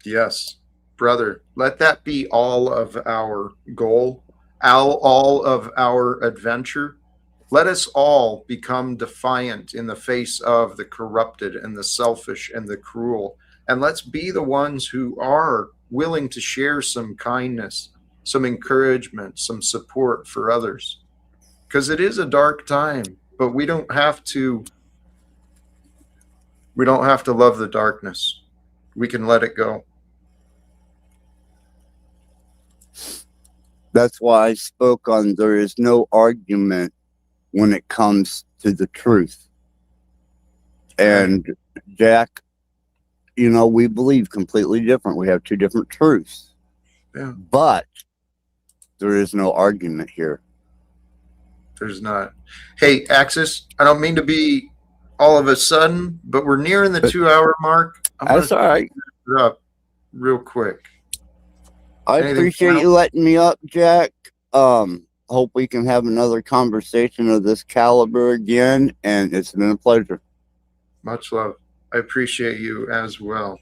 Yes, brother, let that be all of our goal, all of our adventure. Let us all become defiant in the face of the corrupted and the selfish and the cruel. And let's be the ones who are willing to share some kindness, some encouragement, some support for others. Because it is a dark time, but we don't have to love the darkness. We can let it go. That's why I spoke on there is no argument when it comes to the truth. And Jack, you know, we believe completely different. We have two different truths. Yeah. But there is no argument here. There's not. Hey, Axis, I don't mean to be all of a sudden, but we're nearing the 2-hour mark. That's all right. It up real quick. I Anything appreciate final? you letting me up, Jack. Hope we can have another conversation of this caliber again, and it's been a pleasure. Much love. I appreciate you as well.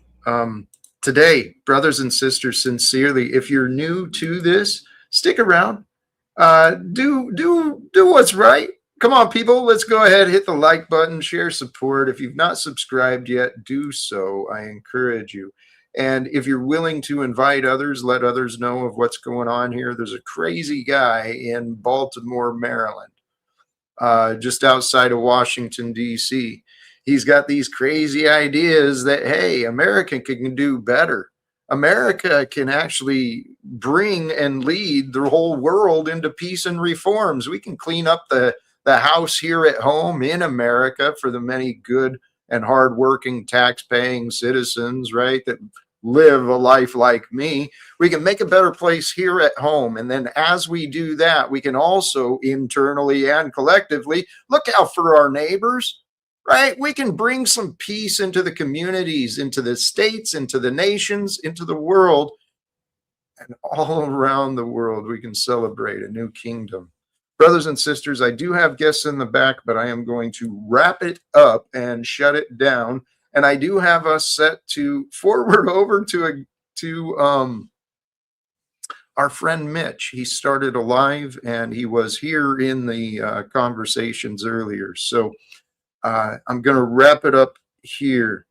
Today, brothers and sisters, sincerely, if you're new to this, stick around. Do what's right. Come on, people. Let's go ahead, hit the like button, share support. If you've not subscribed yet, do so. I encourage you. And if you're willing to invite others, let others know of what's going on here. There's a crazy guy in Baltimore, Maryland, just outside of Washington, D.C. He's got these crazy ideas that, hey, America can do better. America can actually bring and lead the whole world into peace and reforms. We can clean up the house here at home in America for the many good and hardworking tax-paying citizens, right, that live a life like me. We can make a better place here at home. And then as we do that, we can also internally and collectively look out for our neighbors, right? We can bring some peace into the communities, into the states, into the nations, into the world. And all around the world, we can celebrate a new kingdom. Brothers and sisters, I do have guests in the back, but I am going to wrap it up and shut it down. And I do have us set to forward over to our friend Mitch. He started alive, and he was here in the conversations earlier. So I'm going to wrap it up here.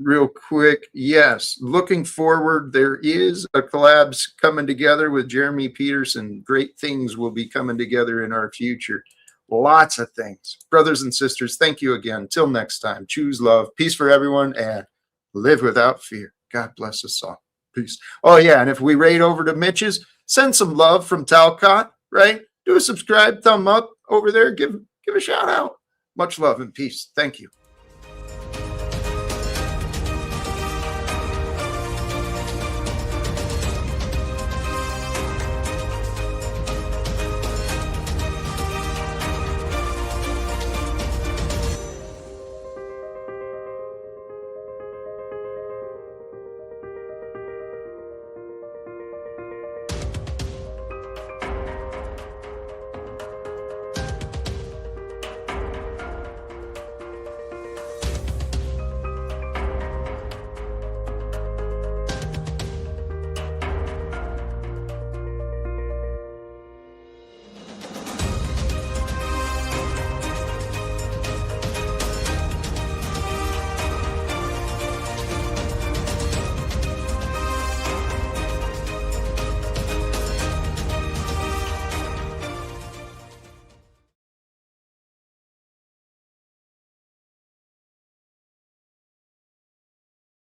Real quick. Yes. Looking forward, there is a collab coming together with Jeremy Peterson. Great things will be coming together in our future. Lots of things. Brothers and sisters, thank you again. Till next time, choose love, peace for everyone, and live without fear. God bless us all. Peace. Oh, yeah. And if we raid over to Mitch's, send some love from Talcott, right? Do a subscribe, thumb up over there. Give a shout out. Much love and peace. Thank you.